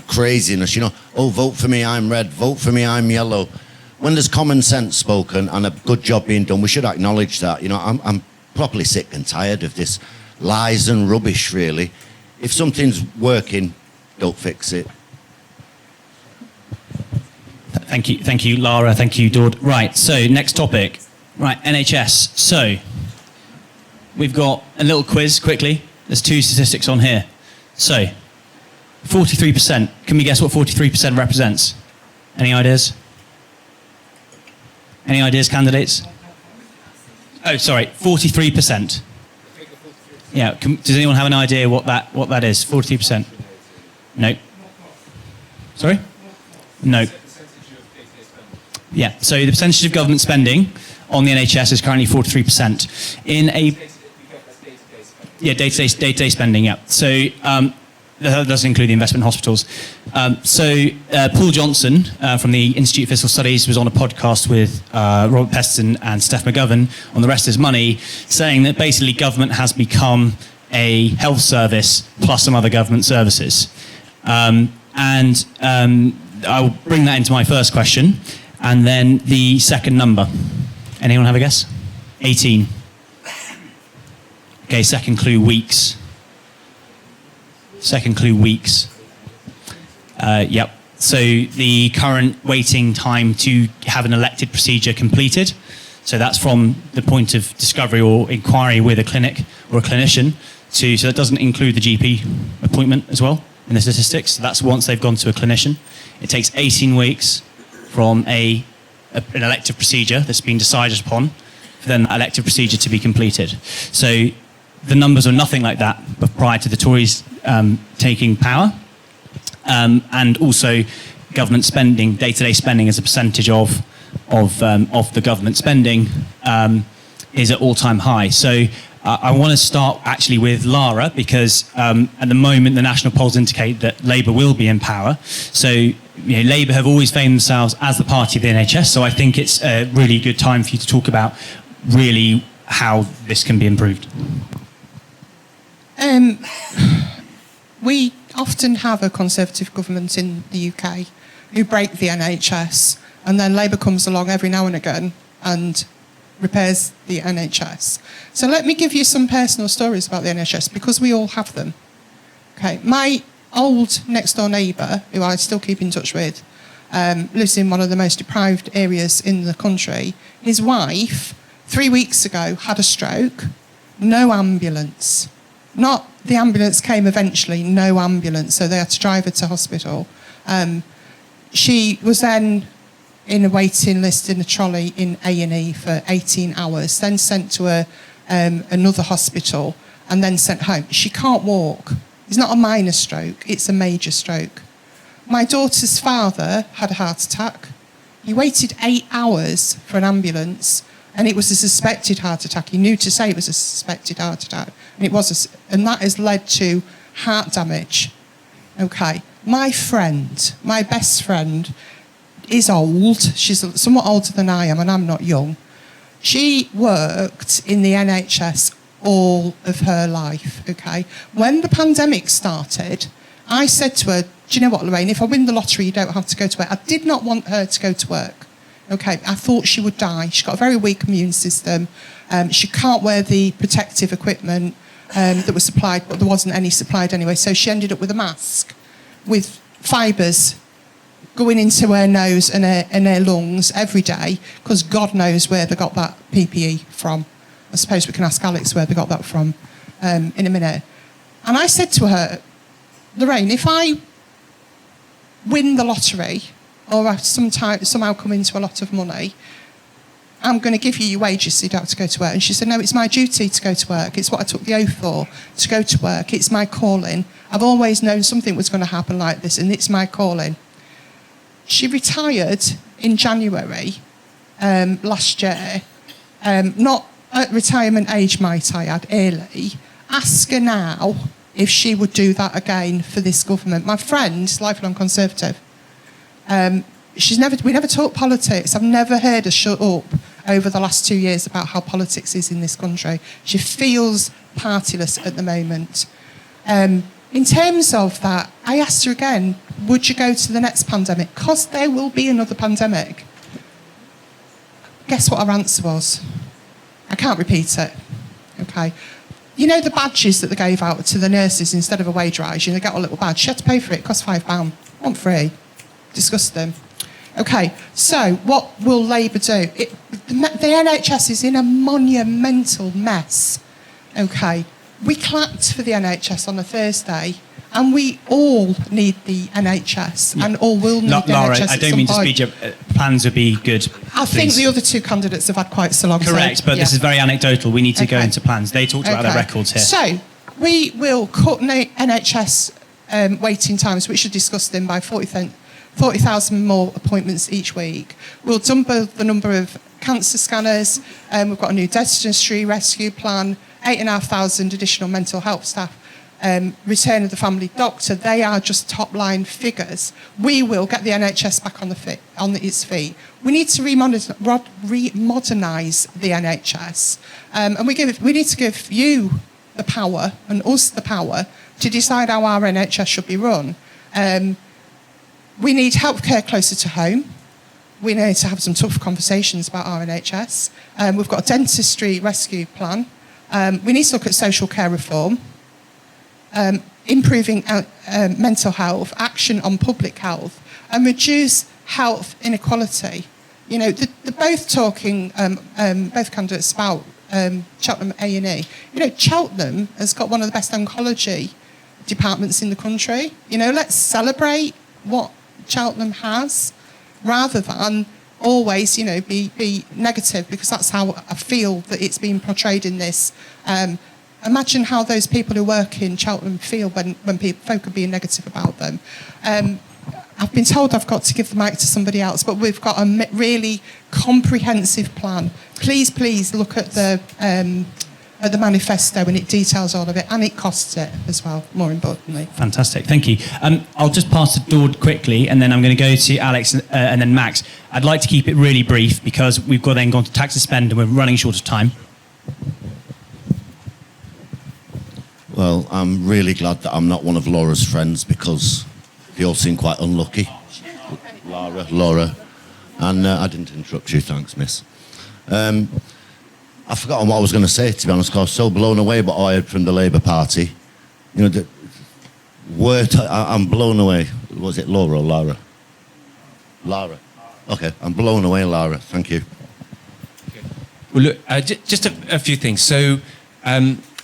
craziness, vote for me, I'm red, vote for me, I'm yellow. When there's common sense spoken and a good job being done, we should acknowledge that. I'm properly sick and tired of this lies and rubbish, really. If something's working, don't fix it. Thank you, Lara. Thank you, Daud. Right, so next topic. Right, NHS. So, we've got a little quiz quickly. There's 2 statistics on here. So, 43%. Can we guess what 43% represents? Any ideas? Any ideas, candidates? Oh, sorry, 43%. Yeah, does anyone have an idea what that is? 43%? No. Sorry? No. Yeah, so the percentage of government spending on the NHS is currently 43%. In a... Yeah, day-to-day spending, yeah. So that doesn't include the investment in hospitals. Paul Johnson from the Institute of Fiscal Studies was on a podcast with Robert Peston and Steph McGovern on The Rest Is Money, saying that basically government has become a health service plus some other government services. I'll bring that into my first question. And then the second number. Anyone have a guess? 18. Okay, second clue, weeks. Second clue, weeks. Yep. So the current waiting time to have an elected procedure completed. So that's from the point of discovery or inquiry with a clinic or a clinician so that doesn't include the GP appointment as well in the statistics. So that's once they've gone to a clinician. It takes 18 weeks from an elective procedure that's been decided upon for then that elective procedure to be completed. So the numbers are nothing like that but prior to the Tories taking power. And also government spending, day-to-day spending as a percentage of the government spending is at all-time high. So I want to start actually with Lara because at the moment the national polls indicate that Labour will be in power. So Labour have always famed themselves as the party of the NHS. So I think it's a really good time for you to talk about really how this can be improved. We often have a Conservative government in the UK who break the NHS, and then Labour comes along every now and again and repairs the NHS. So let me give you some personal stories about the NHS because we all have them. Okay, my old next door neighbour, who I still keep in touch with, lives in one of the most deprived areas in the country. His wife, 3 weeks ago, had a stroke, no ambulance. Not the ambulance came eventually, no ambulance, so they had to drive her to hospital. She was then in a waiting list in a trolley in A&E for 18 hours, then sent to another hospital and then sent home. She can't walk. It's not a minor stroke, it's a major stroke. My daughter's father had a heart attack. He waited 8 hours for an ambulance, and it was a suspected heart attack. He knew to say it was a suspected heart attack, and and that has led to heart damage. Okay, my best friend, is old. She's somewhat older than I am, and I'm not young. She worked in the NHS all of her life, okay? When the pandemic started, I said to her, do you know what, Lorraine, if I win the lottery, you don't have to go to work. I did not want her to go to work, okay? I thought she would die. She's got a very weak immune system. She can't wear the protective equipment that was supplied, but there wasn't any supplied anyway, so she ended up with a mask with fibres going into her nose and her lungs every day, because God knows where they got that PPE from. I suppose we can ask Alex where they got that from in a minute. And I said to her, Lorraine, if I win the lottery or I somehow come into a lot of money, I'm going to give you your wages so you don't have to go to work. And she said, no, it's my duty to go to work. It's what I took the oath for, to go to work. It's my calling. I've always known something was going to happen like this, and it's my calling. She retired in January last year, not at retirement age, might I add, early. Ask her now if she would do that again for this government. My friend is lifelong Conservative. We never talk politics. I've never heard her shut up over the last 2 years about how politics is in this country. She feels partyless at the moment. In terms of that, I asked her again, would you go to the next pandemic? Because there will be another pandemic. Guess what her answer was? I can't repeat it. Okay. You know the badges that they gave out to the nurses instead of a wage rise? They got a little badge. She had to pay for it. It cost £5. Not free. Disgust them. Okay, so what will Labour do? The NHS is in a monumental mess. Okay. We clapped for the NHS on a Thursday, and we all need the NHS, and all will need the Lara, NHS. I at don't some mean to point. speed you up. Plans would be good. I think please. the other two candidates have had quite so long. Correct, but this is very anecdotal. We need to go Okay. into plans. They talked about their records here. So, we will cut NHS waiting times, which are discussed in by 40,000 more appointments each week. We'll double the number of cancer scanners. We've got a new dentistry rescue plan, 8,500 additional mental health staff. Return of the family doctor, they are just top-line figures. We will get the NHS back on its feet. We need to remodernise the NHS, and we need to give you the power and us the power to decide how our NHS should be run. We need healthcare closer to home. We need to have some tough conversations about our NHS. We've got a dentistry rescue plan. We need to look at social care reform. Improving mental health, action on public health, and reduce health inequality. You know, they're both talking, both candidates about Cheltenham A&E. You know, Cheltenham has got one of the best oncology departments in the country. You know, let's celebrate what Cheltenham has, rather than always, you know, be negative, because that's how I feel that it's being portrayed in this. Imagine how those people who work in Cheltenham feel when folk are being negative about them. I've been told I've got to give the mic to somebody else, but we've got a really comprehensive plan. Please look at the manifesto, and it details all of it, and it costs it as well, more importantly. Fantastic, thank you. I'll just pass to Daud quickly, and then I'm going to go to Alex and then Max. I'd like to keep it really brief, because we've then gone to tax to spend, and we're running short of time. Well, I'm really glad that I'm not one of Laura's friends, because they all seem quite unlucky. Laura. And I didn't interrupt you, thanks, miss. I've forgotten what I was going to say, to be honest, because I was so blown away by what I heard from the Labour Party. You know, I'm blown away. Was it Laura or Lara? Lara. Okay, I'm blown away, Lara. Thank you. Well, look, just a few things. So,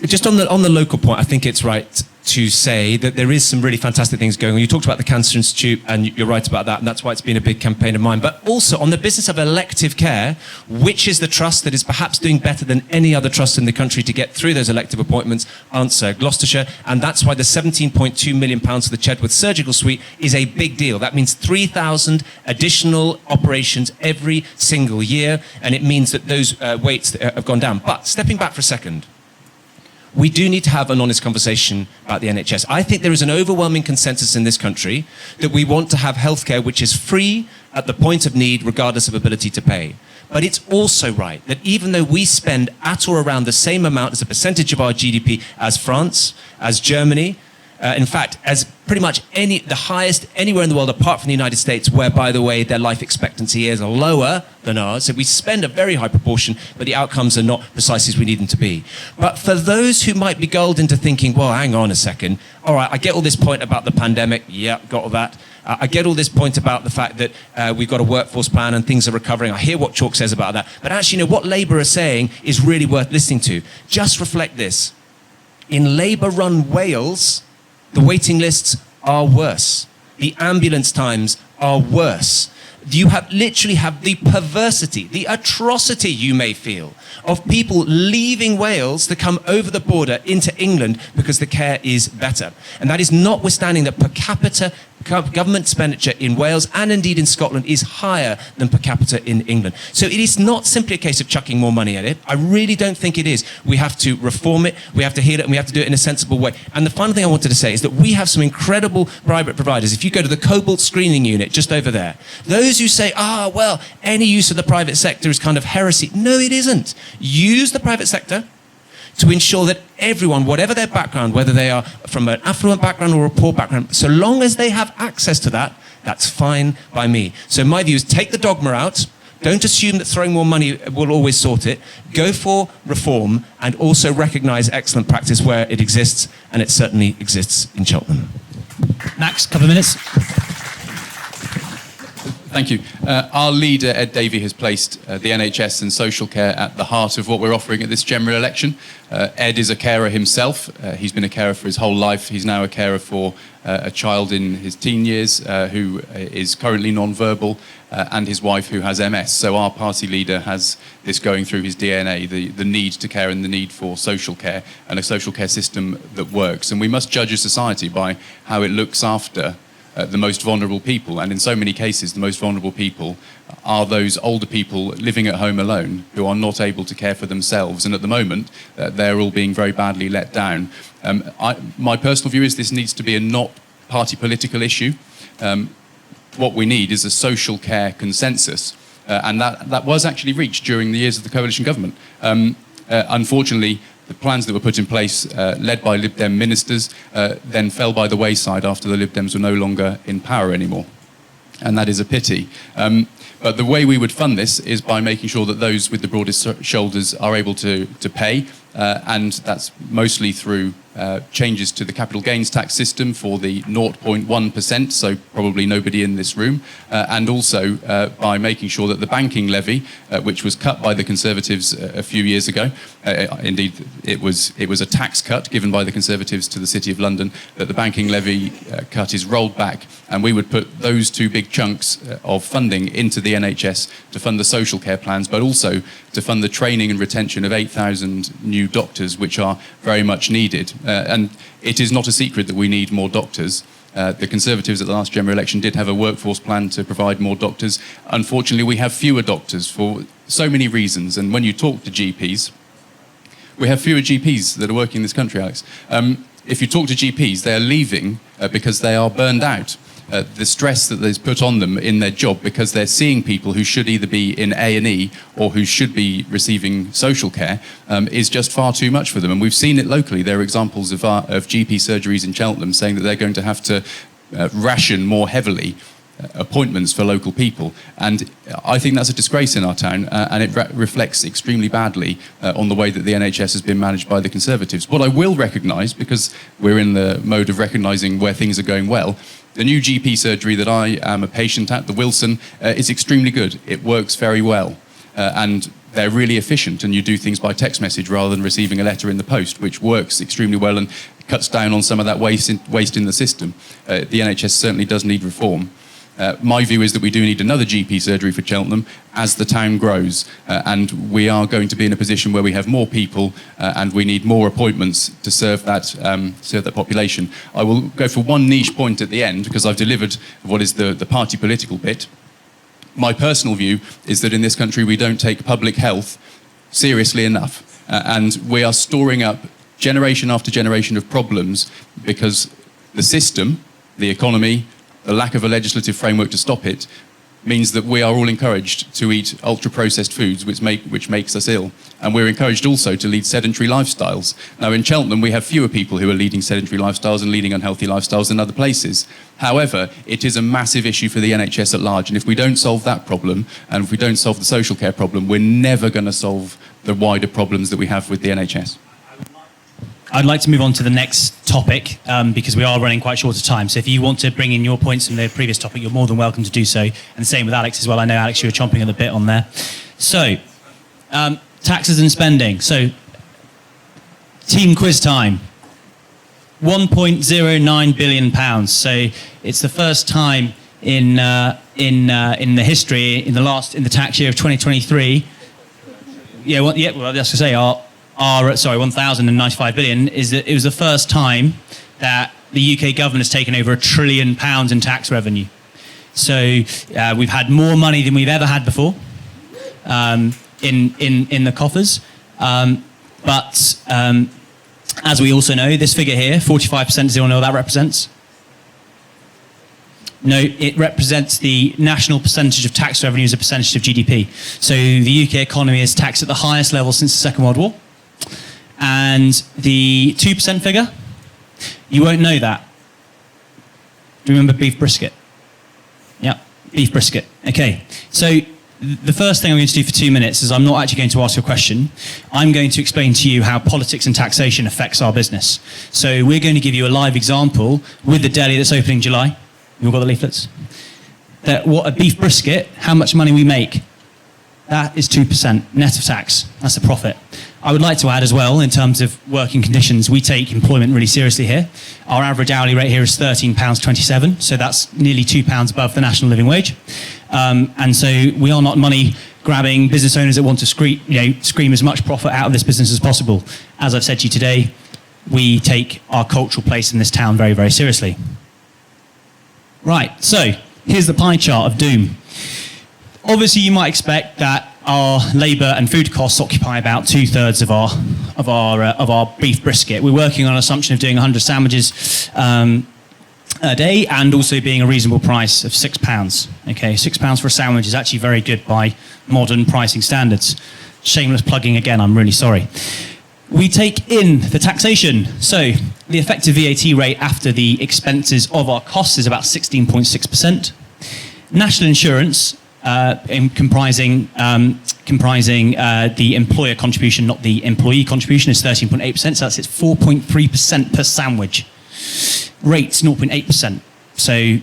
just on the local point, I think it's right to say that there is some really fantastic things going on. You talked about the Cancer Institute, and you're right about that, and that's why it's been a big campaign of mine. But also on the business of elective care, which is the trust that is perhaps doing better than any other trust in the country to get through those elective appointments? Answer, Gloucestershire. And that's why the £17.2 million for the Chedworth Surgical Suite is a big deal. That means 3,000 additional operations every single year, and it means that those waits have gone down. But stepping back for a second, we do need to have an honest conversation about the NHS. I think there is an overwhelming consensus in this country that we want to have healthcare which is free at the point of need, regardless of ability to pay. But it's also right that even though we spend at or around the same amount as a percentage of our GDP as France, as Germany, in fact, as pretty much the highest anywhere in the world apart from the United States, where, by the way, their life expectancy is lower than ours. So we spend a very high proportion, but the outcomes are not precisely as we need them to be. But for those who might be gulled into thinking, well, hang on a second, all right, I get all this point about the pandemic, yeah, got all that. I get all this point about the fact that we've got a workforce plan and things are recovering. I hear what Chalk says about that. But actually, you know, what Labour are saying is really worth listening to. Just reflect this. In Labour-run Wales, the waiting lists are worse. The ambulance times are worse. You literally have the perversity, the atrocity, you may feel, of people leaving Wales to come over the border into England because the care is better. And that is notwithstanding that per capita government expenditure in Wales and indeed in Scotland is higher than per capita in England. So it is not simply a case of chucking more money at it. I really don't think it is. We have to reform it, we have to heal it, and we have to do it in a sensible way. And the final thing I wanted to say is that we have some incredible private providers. If you go to the Cobalt screening unit just over there, those who say, well, any use of the private sector is kind of heresy. No, it isn't. Use the private sector to ensure that everyone, whatever their background, whether they are from an affluent background or a poor background, so long as they have access to that, that's fine by me. So my view is take the dogma out. Don't assume that throwing more money will always sort it. Go for reform and also recognise excellent practice where it exists, and it certainly exists in Cheltenham. Max, couple of minutes. Thank you. Our leader, Ed Davey, has placed the NHS and social care at the heart of what we're offering at this general election. Ed is a carer himself. He's been a carer for his whole life. He's now a carer for a child in his teen years who is currently non-verbal, and his wife who has MS. So our party leader has this going through his DNA, the need to care and the need for social care and a social care system that works. And we must judge a society by how it looks after the most vulnerable people, and in so many cases the most vulnerable people are those older people living at home alone who are not able to care for themselves, and at the moment they're all being very badly let down. My personal view is this needs to be a not party political issue. What we need is a social care consensus, and that was actually reached during the years of the coalition government. Unfortunately, the plans that were put in place, led by Lib Dem ministers, then fell by the wayside after the Lib Dems were no longer in power anymore. And that is a pity. But the way we would fund this is by making sure that those with the broadest shoulders are able to pay, and that's mostly through changes to the capital gains tax system for the 0.1%, so probably nobody in this room, and also by making sure that the banking levy, which was cut by the Conservatives a few years ago, indeed it was a tax cut given by the Conservatives to the City of London, that the banking levy cut is rolled back, and we would put those two big chunks of funding into the NHS to fund the social care plans, but also to fund the training and retention of 8,000 new doctors, which are very much needed. And it is not a secret that we need more doctors. The Conservatives at the last general election did have a workforce plan to provide more doctors. Unfortunately, we have fewer doctors for so many reasons. And when you talk to GPs, we have fewer GPs that are working in this country, Alex. If you talk to GPs, they're leaving because they are burned out. The stress that is put on them in their job because they're seeing people who should either be in A&E or who should be receiving social care is just far too much for them. And we've seen it locally. There are examples of GP surgeries in Cheltenham saying that they're going to have to ration more heavily appointments for local people, and I think that's a disgrace in our town, and it reflects extremely badly on the way that the NHS has been managed by the Conservatives. What I will recognise, because we're in the mode of recognising where things are going well, the new GP surgery that I am a patient at, the Wilson, is extremely good. It works very well, and they're really efficient, and you do things by text message rather than receiving a letter in the post, which works extremely well and cuts down on some of that waste in the system. The NHS certainly does need reform. My view is that we do need another GP surgery for Cheltenham as the town grows, and we are going to be in a position where we have more people and we need more appointments to serve that population. I will go for one niche point at the end because I've delivered what is the party political bit. My personal view is that in this country we don't take public health seriously enough, and we are storing up generation after generation of problems because the system, the economy, the lack of a legislative framework to stop it means that we are all encouraged to eat ultra-processed foods, which makes us ill. And we're encouraged also to lead sedentary lifestyles. Now, in Cheltenham, we have fewer people who are leading sedentary lifestyles and leading unhealthy lifestyles than other places. However, it is a massive issue for the NHS at large. And if we don't solve that problem, and if we don't solve the social care problem, we're never going to solve the wider problems that we have with the NHS. I'd like to move on to the next topic because we are running quite short of time. So if you want to bring in your points from the previous topic, you're more than welcome to do so. And the same with Alex as well. I know, Alex, you were chomping at the bit on there. So, taxes and spending. So, team quiz time. £1.09 billion. So it's the first time in the history, in the tax year of 2023. Well, that's to say, 1,095 billion it was the first time that the UK government has taken over £1 trillion in tax revenue. So we've had more money than we've ever had before in the coffers. But as we also know, this figure here, 45%, does anyone know what that represents? No, it represents the national percentage of tax revenue as a percentage of GDP. So the UK economy is taxed at the highest level since the Second World War. And the 2% figure, you won't know that. Do you remember beef brisket? Yeah, beef brisket. Okay, so the first thing I'm going to do for 2 minutes is I'm not actually going to ask a question. I'm going to explain to you how politics and taxation affects our business. So we're going to give you a live example with the deli that's opening in July. You all got the leaflets? that what a beef brisket, how much money we make, that is 2% net of tax. That's a profit. I would like to add as well, in terms of working conditions, we take employment really seriously here. Our average hourly rate here is £13.27, so that's nearly £2 above the national living wage. And so we are not money-grabbing business owners that want to scream as much profit out of this business as possible. As I've said to you today, we take our cultural place in this town very, very seriously. Right, so here's the pie chart of doom. Obviously, you might expect that our labour and food costs occupy about 2/3 of our beef brisket. We're working on an assumption of doing 100 sandwiches a day, and also being a reasonable price of £6. Okay, £6 for a sandwich is actually very good by modern pricing standards. Shameless plugging again. I'm really sorry. We take in the taxation. So the effective VAT rate after the expenses of our costs is about 16.6%. National insurance, comprising the employer contribution, not the employee contribution, is 13.8%. So that's 4.3% per sandwich. Rates 0.8%. So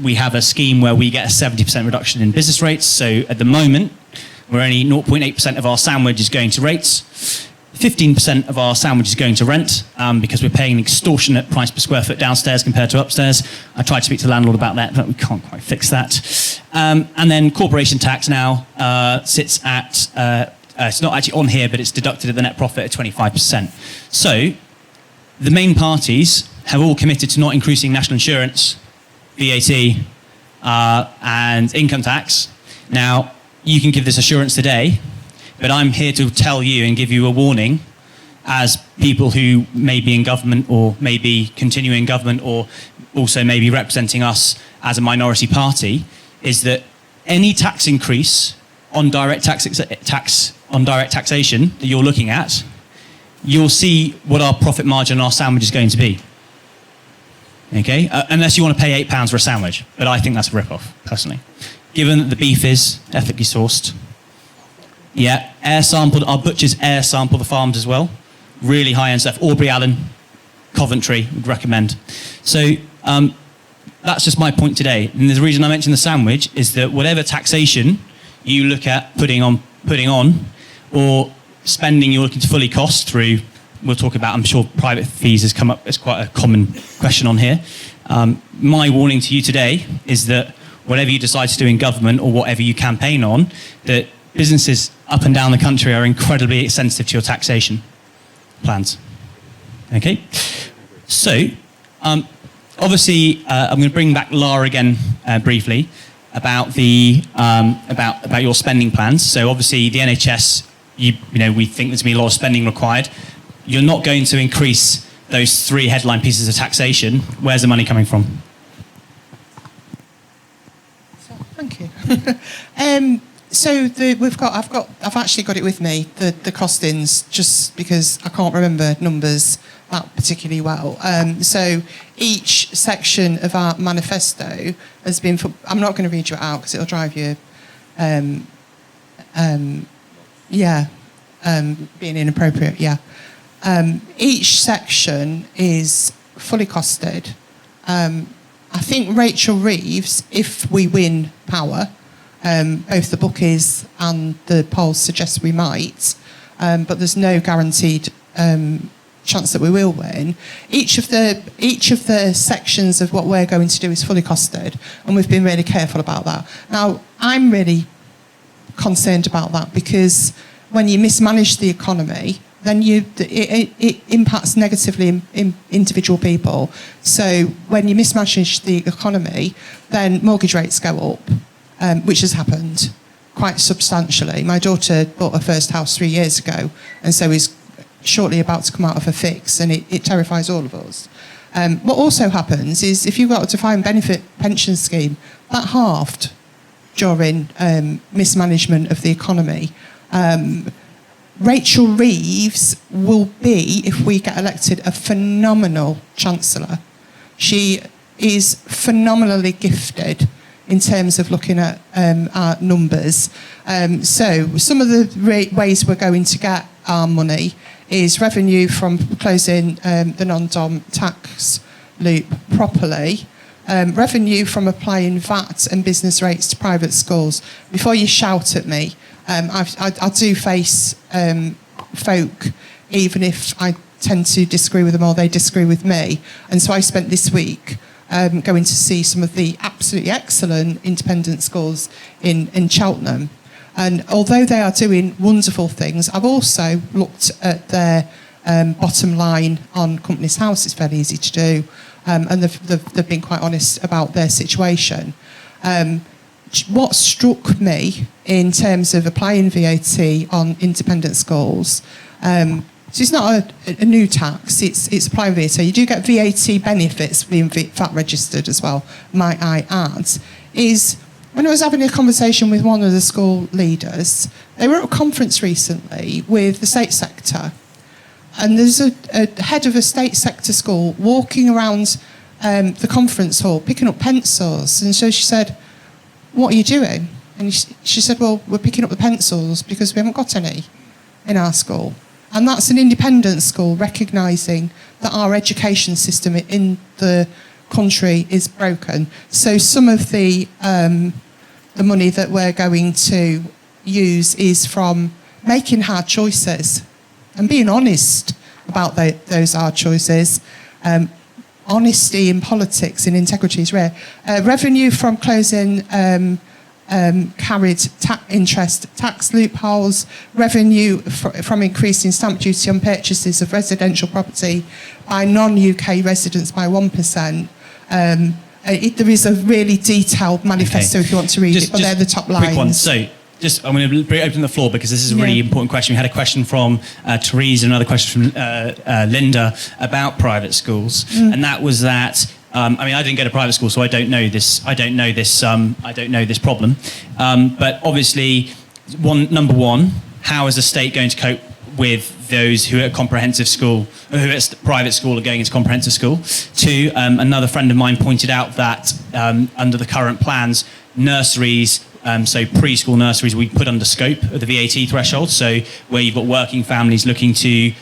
we have a scheme where we get a 70% reduction in business rates. So at the moment, we're only 0.8% of our sandwich is going to rates. 15% of our sandwich is going to rent because we're paying an extortionate price per square foot downstairs compared to upstairs. I tried to speak to the landlord about that, but we can't quite fix that. And then corporation tax now sits at, it's not actually on here, but it's deducted at the net profit at 25%. So the main parties have all committed to not increasing national insurance, VAT, and income tax. Now, you can give this assurance today, but I'm here to tell you and give you a warning as people who may be in government or may be continuing government or also may be representing us as a minority party, is that any tax increase on direct taxation that you're looking at, you'll see what our profit margin on our sandwich is going to be. Okay? Unless you want to pay £8 for a sandwich, but I think that's a rip-off, personally. Given that the beef is ethically sourced. Yeah, air sampled. Our butchers air sample the farms as well. Really high-end stuff. Aubrey Allen, Coventry, would recommend. So that's just my point today. And the reason I mentioned the sandwich is that whatever taxation you look at putting on, or spending you're looking to fully cost through, we'll talk about, I'm sure private fees has come up as quite a common question on here. My warning to you today is that whatever you decide to do in government or whatever you campaign on, that businesses up and down the country are incredibly sensitive to your taxation plans. Okay? So, obviously, I'm going to bring back Lara again briefly about the about your spending plans. So, obviously, the NHS, we think there's going to be a lot of spending required. You're not going to increase those 3 headline pieces of taxation. Where's the money coming from? Thank you. So I've actually got it with me, the costings, just because I can't remember numbers that particularly well. So each section of our manifesto has been, I'm not going to read you it out because it'll drive you, being inappropriate, yeah. Each section is fully costed. I think Rachel Reeves, if we win power, both the bookies and the polls suggest we might, but there's no guaranteed chance that we will win. Each of the sections of what we're going to do is fully costed, and we've been really careful about that. Now, I'm really concerned about that because when you mismanage the economy, then it impacts negatively in individual people. So when you mismanage the economy, then mortgage rates go up, which has happened quite substantially. My daughter bought her first house 3 years ago, and so is shortly about to come out of a fix, and it terrifies all of us. What also happens is if you've got a defined benefit pension scheme, that halved during mismanagement of the economy. Rachel Reeves will be, if we get elected, a phenomenal chancellor. She is phenomenally gifted in terms of looking at our numbers. So some of the ways we're going to get our money is revenue from closing the non-dom tax loop properly, revenue from applying VAT and business rates to private schools. Before you shout at me, I do face folk, even if I tend to disagree with them or they disagree with me. And so I spent this week going to see some of the absolutely excellent independent schools in Cheltenham. And although they are doing wonderful things, I've also looked at their bottom line on Companies House. It's very easy to do. And they've been quite honest about their situation. What struck me in terms of applying VAT on independent schools, so it's not a new tax, it's applying VAT. You do get VAT benefits being VAT registered as well, might I add, is when I was having a conversation with one of the school leaders, they were at a conference recently with the state sector, and there's a head of a state sector school walking around the conference hall picking up pencils, and so she said, "What are you doing?" And she said, "Well, we're picking up the pencils because we haven't got any in our school." And that's an independent school recognising that our education system in the country is broken. So some of the money that we're going to use is from making hard choices and being honest about those hard choices. Honesty in politics and integrity is rare. Revenue from closing carried interest tax loopholes, revenue from increasing stamp duty on purchases of residential property by non-UK residents by 1%. There is a really detailed manifesto if you want to read it, but they're the top lines. Quick one. So, I'm going to open the floor because this is a really important question. We had a question from Therese and another question from Linda about private schools, and that was that. I didn't go to private school, so I don't know this. I don't know this problem. But obviously, number one, how is the state going to cope with those who are at comprehensive school, who are at private school are going into comprehensive school? Two, another friend of mine pointed out that under the current plans, nurseries. So preschool nurseries we put under scope of the VAT threshold. So where you've got working families looking to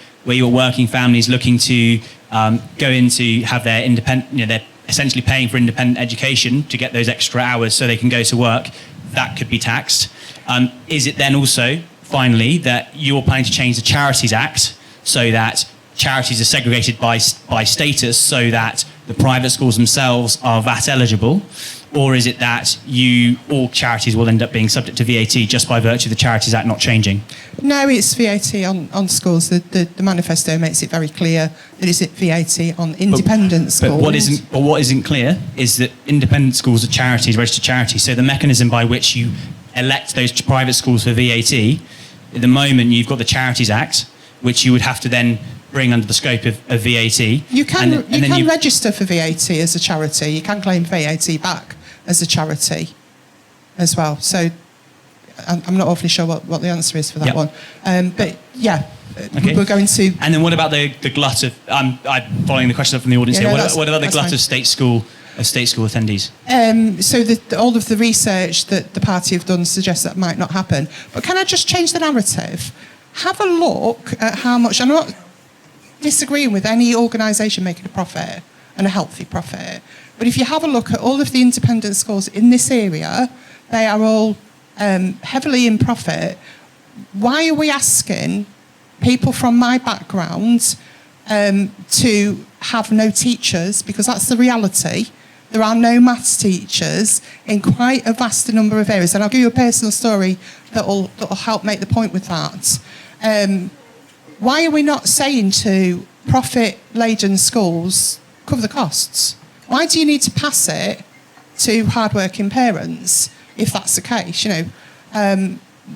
go into have their independent, they're essentially paying for independent education to get those extra hours so they can go to work. That could be taxed. Is it then also, finally, that you're planning to change the Charities Act so that charities are segregated by status so that the private schools themselves are VAT eligible? Or is it that all charities will end up being subject to VAT just by virtue of the Charities Act not changing? No, it's VAT on schools. The manifesto makes it very clear that it's VAT on independent schools. But what isn't clear is that independent schools are charities, registered charities. So the mechanism by which you elect those private schools for VAT, at the moment you've got the Charities Act, which you would have to then bring under the scope of VAT. You can register for VAT as a charity. You can claim VAT back as a charity as well. So I'm not awfully sure what the answer is for that one. But yeah, we're going to... And then what about the glut of... I'm following the question up from the audience here. What about the glut of state school attendees? So all of the research that the party have done suggests that might not happen. But can I just change the narrative? Have a look at how much... I'm not disagreeing with any organisation making a profit and a healthy profit. But if you have a look at all of the independent schools in this area, they are all heavily in profit. Why are we asking people from my background to have no teachers? Because that's the reality. There are no maths teachers in quite a vast number of areas. And I'll give you a personal story that'll help make the point with that. Why are we not saying to profit-laden schools, cover the costs? Why do you need to pass it to hard-working parents if that's the case?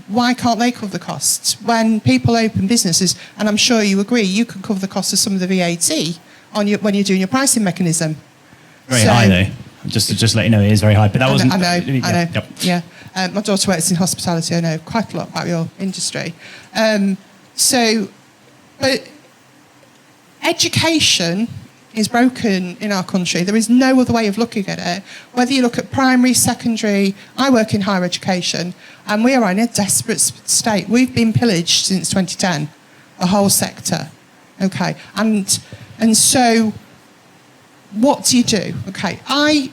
Why can't they cover the costs? When people open businesses, and I'm sure you agree, you can cover the cost of some of the VAT when you're doing your pricing mechanism. Very high, though. Just to let you know, it is very high. But that wasn't... I know. Yep. Yeah. My daughter works in hospitality. I know quite a lot about your industry. But education is broken in our country. There is no other way of looking at it. Whether you look at primary, secondary, I work in higher education, and we are in a desperate state. We've been pillaged since 2010, the whole sector. Okay, and so what do you do? Okay, I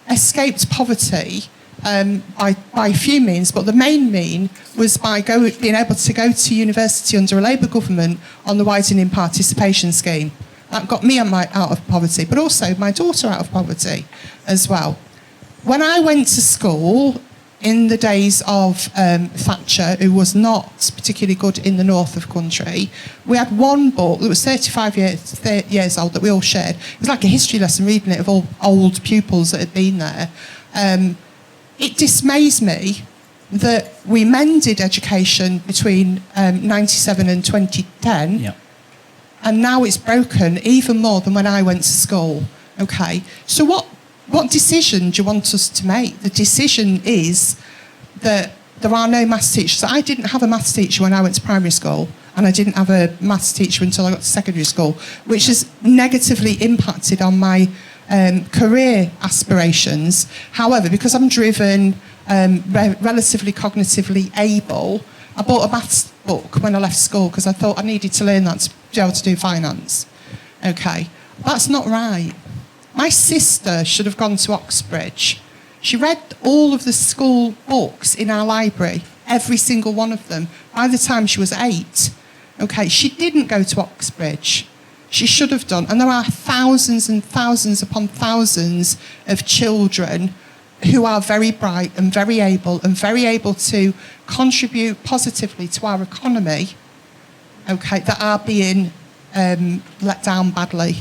escaped poverty by a few means, but the main mean was by being able to go to university under a Labour government on the widening participation scheme. That got me out of poverty, but also my daughter out of poverty as well. When I went to school in the days of Thatcher, who was not particularly good in the north of the country, we had one book that was 35 years old that we all shared. It was like a history lesson, reading it of all old pupils that had been there. It dismays me that we mended education between 97 and 2010, Yep. and now it's broken even more than when I went to school. Okay, so what decision do you want us to make? The decision is that there are no maths teachers. I didn't have a maths teacher when I went to primary school, and I didn't have a maths teacher until I got to secondary school, which has negatively impacted on my career aspirations. However, because I'm driven, relatively cognitively able, I bought a maths book when I left school because I thought I needed to learn that to be able to do finance. Okay, that's not right. My sister should have gone to Oxbridge. She read all of the school books in our library, every single one of them, by the time she was 8. Okay, she didn't go to Oxbridge. She should have done. And there are thousands and thousands upon thousands of children who are very bright and very able to contribute positively to our economy, okay, that are being let down badly.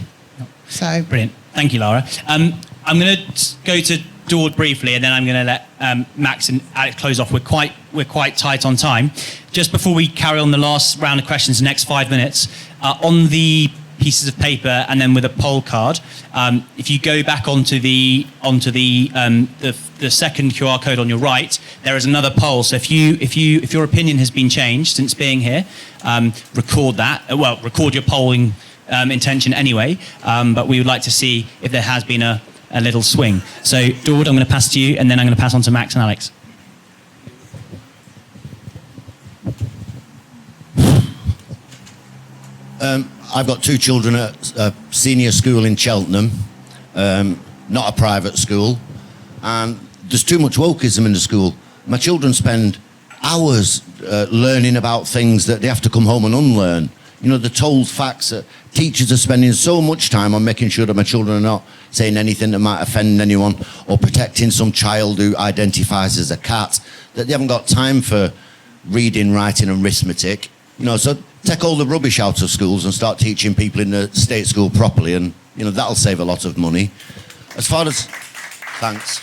So Brilliant. Thank you, Lara. I'm going to go to Daud briefly, and then I'm going to let Max and Alex close off. We're quite tight on time. Just before we carry on the last round of questions, the next 5 minutes, on the pieces of paper and then with a poll card, if you go back onto the second QR code on your right, there is another poll. So if your opinion has been changed since being here, record that. Well, record your polling intention anyway, but we would like to see if there has been a little swing. So, Daud, I'm going to pass to you, and then I'm going to pass on to Max and Alex. I've got 2 children at a senior school in Cheltenham, not a private school, and there's too much wokeism in the school. My children spend hours learning about things that they have to come home and unlearn. You know, the told facts that teachers are spending so much time on making sure that my children are not saying anything that might offend anyone or protecting some child who identifies as a cat, that they haven't got time for reading, writing and arithmetic. You know, so take all the rubbish out of schools and start teaching people in the state school properly, and, you know, that'll save a lot of money. As far as... Thanks.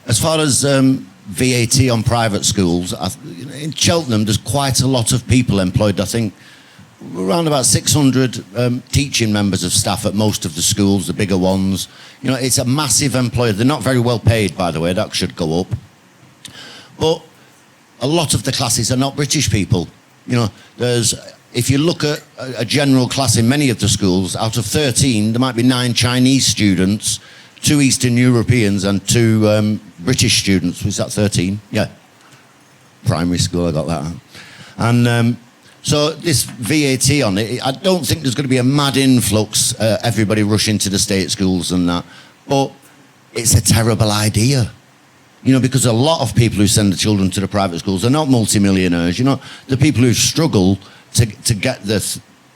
As far as VAT on private schools, in Cheltenham there's quite a lot of people employed. I think around about 600 teaching members of staff at most of the schools, the bigger ones. You know, it's a massive employer. They're not very well paid, by the way. That should go up. But a lot of the classes are not British people. You know, if you look at a general class in many of the schools, out of 13, there might be 9 Chinese students, 2 Eastern Europeans and 2 British students. Was that 13? Yeah. Primary school, I got that. And so this VAT on it, I don't think there's going to be a mad influx, everybody rushing to the state schools and that. But it's a terrible idea. You know, because a lot of people who send the children to the private schools are not multimillionaires. You know, the people who struggle to get the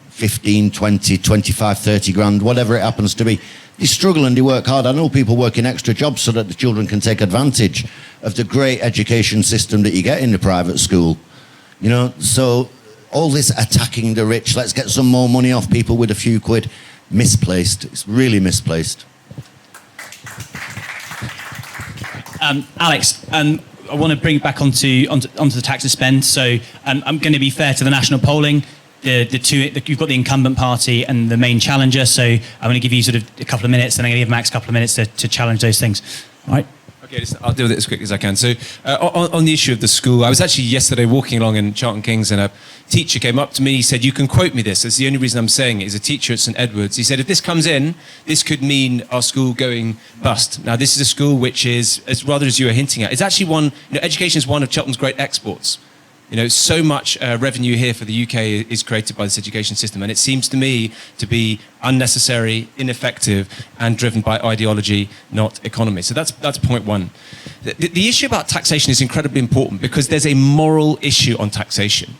15, 20, 25, 30 grand, whatever it happens to be, they struggle and they work hard. I know people working extra jobs so that the children can take advantage of the great education system that you get in the private school. You know, so all this attacking the rich, let's get some more money off people with a few quid, misplaced. It's really misplaced. Alex, I want to bring it back onto the tax to spend. So I'm going to be fair to the national polling. You've got the incumbent party and the main challenger. So I'm going to give you sort of a couple of minutes, and I'm going to give Max a couple of minutes to challenge those things. All right. Okay, I'll deal with it as quick as I can. So on the issue of the school, I was actually yesterday walking along in Charlton Kings, and a teacher came up to me. He said, "You can quote me this. That's the only reason I'm saying it." He's a teacher at St Edward's. He said, "If this comes in, this could mean our school going bust." Now, this is a school which is, as you were hinting at, it's actually education is one of Cheltenham's great exports. You know, so much revenue here for the UK is created by this education system, and it seems to me to be unnecessary, ineffective, and driven by ideology, not economy. So that's point one. The issue about taxation is incredibly important because there's a moral issue on taxation.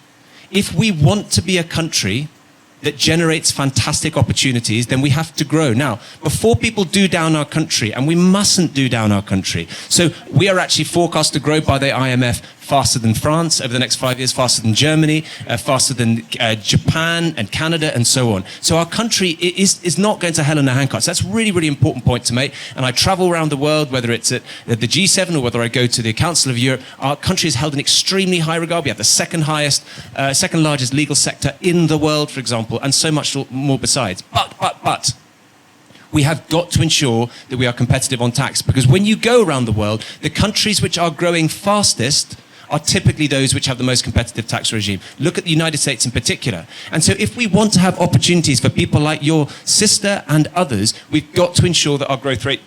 If we want to be a country that generates fantastic opportunities, then we have to grow. Now, before people do down our country, and we mustn't do down our country, so we are actually forecast to grow by the IMF faster than France over the next 5 years, faster than Germany, faster than Japan and Canada, and so on. So our country is not going to hell in a handcart. So that's a really, really important point to make. And I travel around the world, whether it's at the G7 or whether I go to the Council of Europe, our country is held in extremely high regard. We have the second largest legal sector in the world, for example, and so much more besides. But we have got to ensure that we are competitive on tax, because when you go around the world, the countries which are growing fastest are typically those which have the most competitive tax regime. Look at the United States in particular. And so if we want to have opportunities for people like your sister and others, we've got to ensure that our growth rate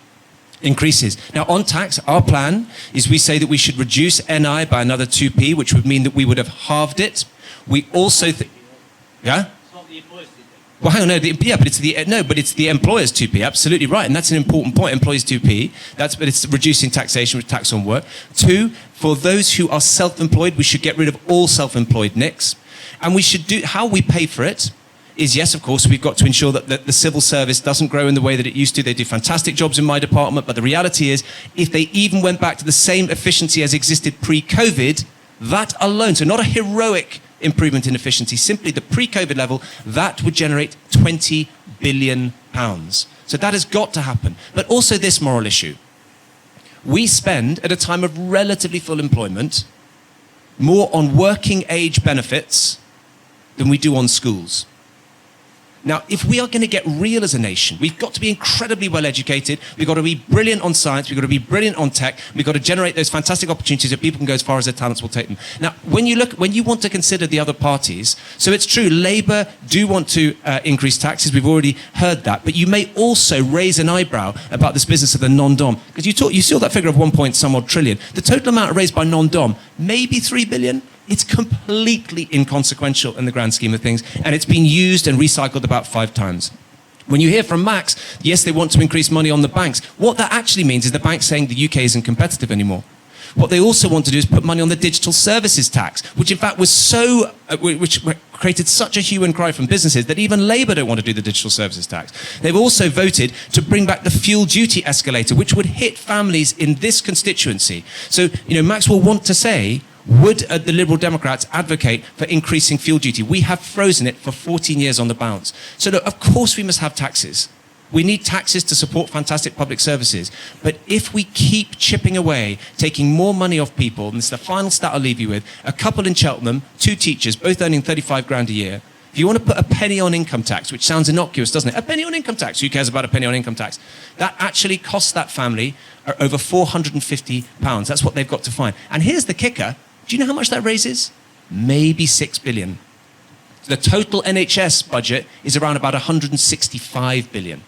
increases. Now, on tax, our plan is we say that we should reduce NI by another 2p, which would mean that we would have halved it. We also yeah? Well, hang on, but it's the employer's 2p, absolutely right, and that's an important point, employer's 2p, but it's reducing taxation with tax on work. 2, for those who are self-employed, we should get rid of all self-employed NICs, and we should do, how we pay for it is, yes, of course, we've got to ensure that the civil service doesn't grow in the way that it used to. They do fantastic jobs in my department, but the reality is, if they even went back to the same efficiency as existed pre-COVID, that alone, so not a heroic improvement in efficiency, simply the pre-COVID level, that would generate £20 billion. So that has got to happen. But also this moral issue. We spend, at a time of relatively full employment, more on working age benefits than we do on schools. Now, if we are going to get real as a nation, we've got to be incredibly well educated, we've got to be brilliant on science, we've got to be brilliant on tech, we've got to generate those fantastic opportunities that people can go as far as their talents will take them. Now, when you want to consider the other parties, so it's true, Labour do want to increase taxes, we've already heard that, but you may also raise an eyebrow about this business of the non-dom, because you saw that figure of 1 point some odd trillion. The total amount raised by non-dom, maybe 3 billion. It's completely inconsequential in the grand scheme of things, and it's been used and recycled about 5 times. When you hear from Max, yes, they want to increase money on the banks. What that actually means is the banks saying the UK isn't competitive anymore. What they also want to do is put money on the digital services tax, which in fact was which created such a hue and cry from businesses that even Labour don't want to do the digital services tax. They've also voted to bring back the fuel duty escalator, which would hit families in this constituency. So, Max will want to say, would the Liberal Democrats advocate for increasing fuel duty? We have frozen it for 14 years on the bounce. So look, of course we must have taxes. We need taxes to support fantastic public services. But if we keep chipping away, taking more money off people, and this is the final stat I'll leave you with, a couple in Cheltenham, 2 teachers, both earning 35 grand a year. If you want to put a penny on income tax, which sounds innocuous, doesn't it? A penny on income tax. Who cares about a penny on income tax? That actually costs that family over £450. That's what they've got to find. And here's the kicker. Do you know how much that raises? Maybe 6 billion. The total NHS budget is around about 165 billion.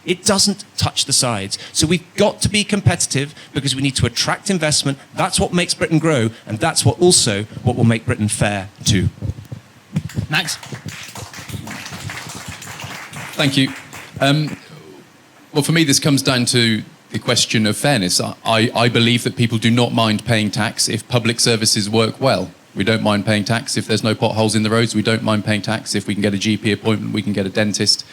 It doesn't touch the sides. So we've got to be competitive because we need to attract investment. That's what makes Britain grow, and that's what will make Britain fair too. Max? Thank you. Well, for me, this comes down to the question of fairness. I believe that people do not mind paying tax if public services work well. We don't mind paying tax if there's no potholes in the roads. We don't mind paying tax if we can get a GP appointment, we can get a dentist,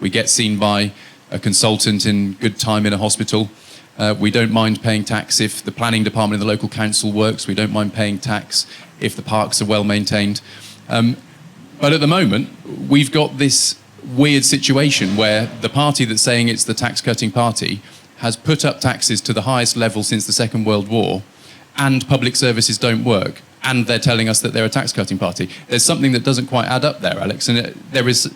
we get seen by a consultant in good time in a hospital. We don't mind paying tax if the planning department in the local council works. We don't mind paying tax if the parks are well maintained. But at the moment, we've got this weird situation where the party that's saying it's the tax-cutting party has put up taxes to the highest level since the Second World War, and public services don't work, and they're telling us that they're a tax-cutting party. There's something that doesn't quite add up there, Alex, and there is...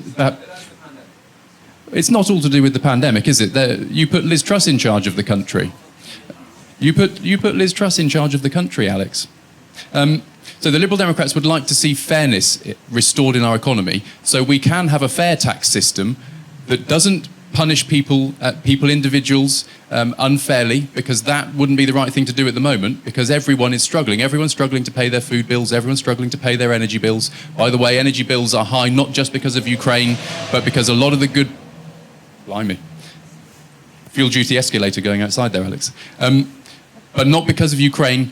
It's not all to do with the pandemic, is it? You put Liz Truss in charge of the country. You put Liz Truss in charge of the country, Alex. So the Liberal Democrats would like to see fairness restored in our economy, so we can have a fair tax system that doesn't punish individuals unfairly, because that wouldn't be the right thing to do at the moment, because everyone is struggling. Everyone's struggling to pay their food bills. Everyone's struggling to pay their energy bills. By the way, energy bills are high not just because of Ukraine, but because a lot of the good... Blimey. Fuel duty escalator going outside there, Alex. But not because of Ukraine,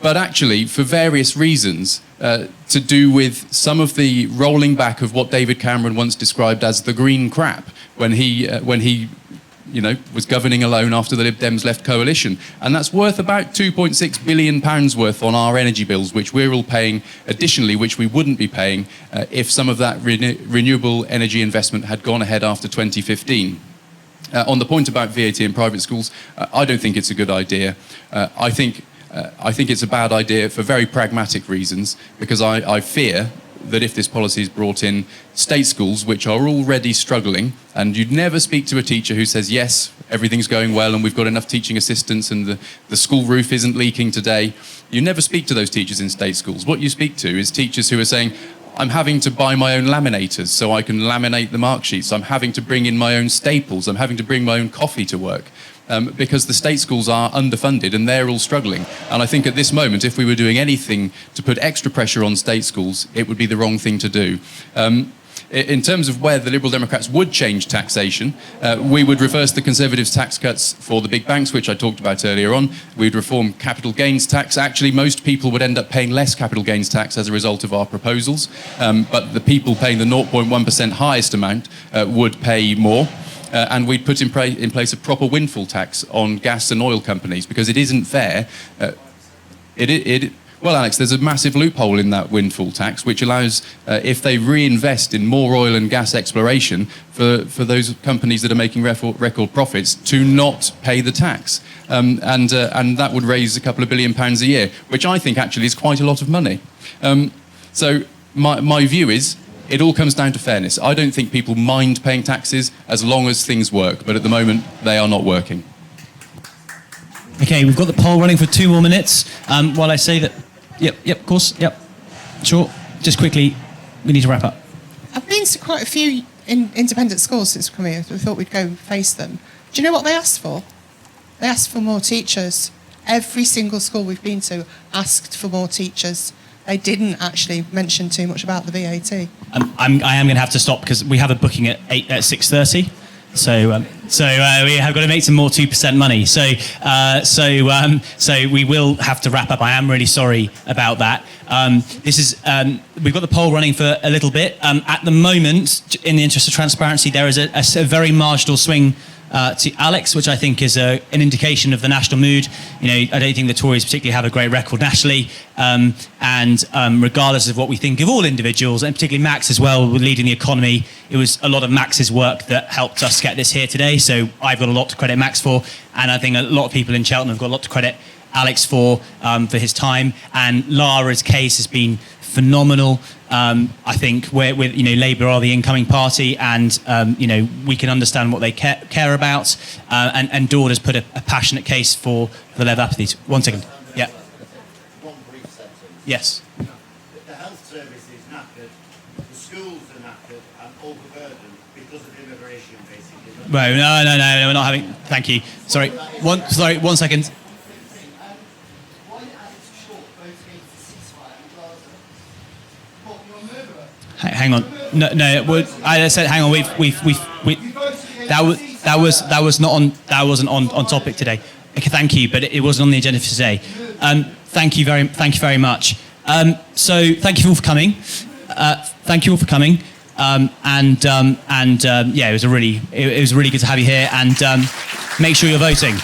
but actually for various reasons, to do with some of the rolling back of what David Cameron once described as the green crap when he was governing alone after the Lib Dems left coalition. And that's worth about £2.6 billion worth on our energy bills, which we're all paying additionally, which we wouldn't be paying if some of that renewable energy investment had gone ahead after 2015. On the point about VAT in private schools, I don't think it's a good idea. I think it's a bad idea for very pragmatic reasons, because I fear that if this policy is brought in, state schools, which are already struggling, and you'd never speak to a teacher who says, yes, everything's going well and we've got enough teaching assistants and the school roof isn't leaking today. You never speak to those teachers in state schools. What you speak to is teachers who are saying, I'm having to buy my own laminators so I can laminate the mark sheets. I'm having to bring in my own staples. I'm having to bring my own coffee to work. Because the state schools are underfunded and they're all struggling. And I think at this moment, if we were doing anything to put extra pressure on state schools, it would be the wrong thing to do. In terms of where the Liberal Democrats would change taxation, we would reverse the Conservatives' tax cuts for the big banks, which I talked about earlier on. We'd reform capital gains tax. Actually, most people would end up paying less capital gains tax as a result of our proposals. But the people paying the 0.1% highest amount would pay more. And we'd put in place a proper windfall tax on gas and oil companies, because it isn't fair. Well, Alex, there's a massive loophole in that windfall tax, which allows, if they reinvest in more oil and gas exploration, for those companies that are making record profits to not pay the tax. And that would raise a couple of £1 billion a year, which I think actually is quite a lot of money. So my view is, it all comes down to fairness. I don't think people mind paying taxes as long as things work, but at the moment, they are not working. Okay, we've got the poll running for 2 more minutes. While I say that... Yep, of course, yep. Sure. Just quickly, we need to wrap up. I've been to quite a few independent schools since we've come here. We thought we'd go face them. Do you know what they asked for? They asked for more teachers. Every single school we've been to asked for more teachers. They didn't actually mention too much about the VAT. I am going to have to stop because we have a booking at 6:30. So we have got to make some more 2% money. So we will have to wrap up. I am really sorry about that. We've got the poll running for a little bit. At the moment, in the interest of transparency, there is a very marginal swing to Alex, which I think is an indication of the national mood. I don't think the Tories particularly have a great record nationally, and regardless of what we think of all individuals, and particularly Max as well, with leading the economy, it was a lot of Max's work that helped us get this here today. So I've got a lot to credit Max for, and I think a lot of people in Cheltenham have got a lot to credit Alex for his time. And Lara's case has been phenomenal. I think Labour are the incoming party, and we can understand what they care about. And Daud has put a passionate case for the level apathies. 1 second. Yeah. One brief sentence. Yes. The health service is knackered, the schools are knackered and overburdened because of immigration, basically. No, we're not having. Thank you. Sorry. 1 second. Hang on. No. I said, hang on. That was not on. That wasn't on topic today. Okay, thank you, but it wasn't on the agenda for today. Thank you very much. So thank you all for coming. Yeah, it was really good to have you here, and make sure you're voting.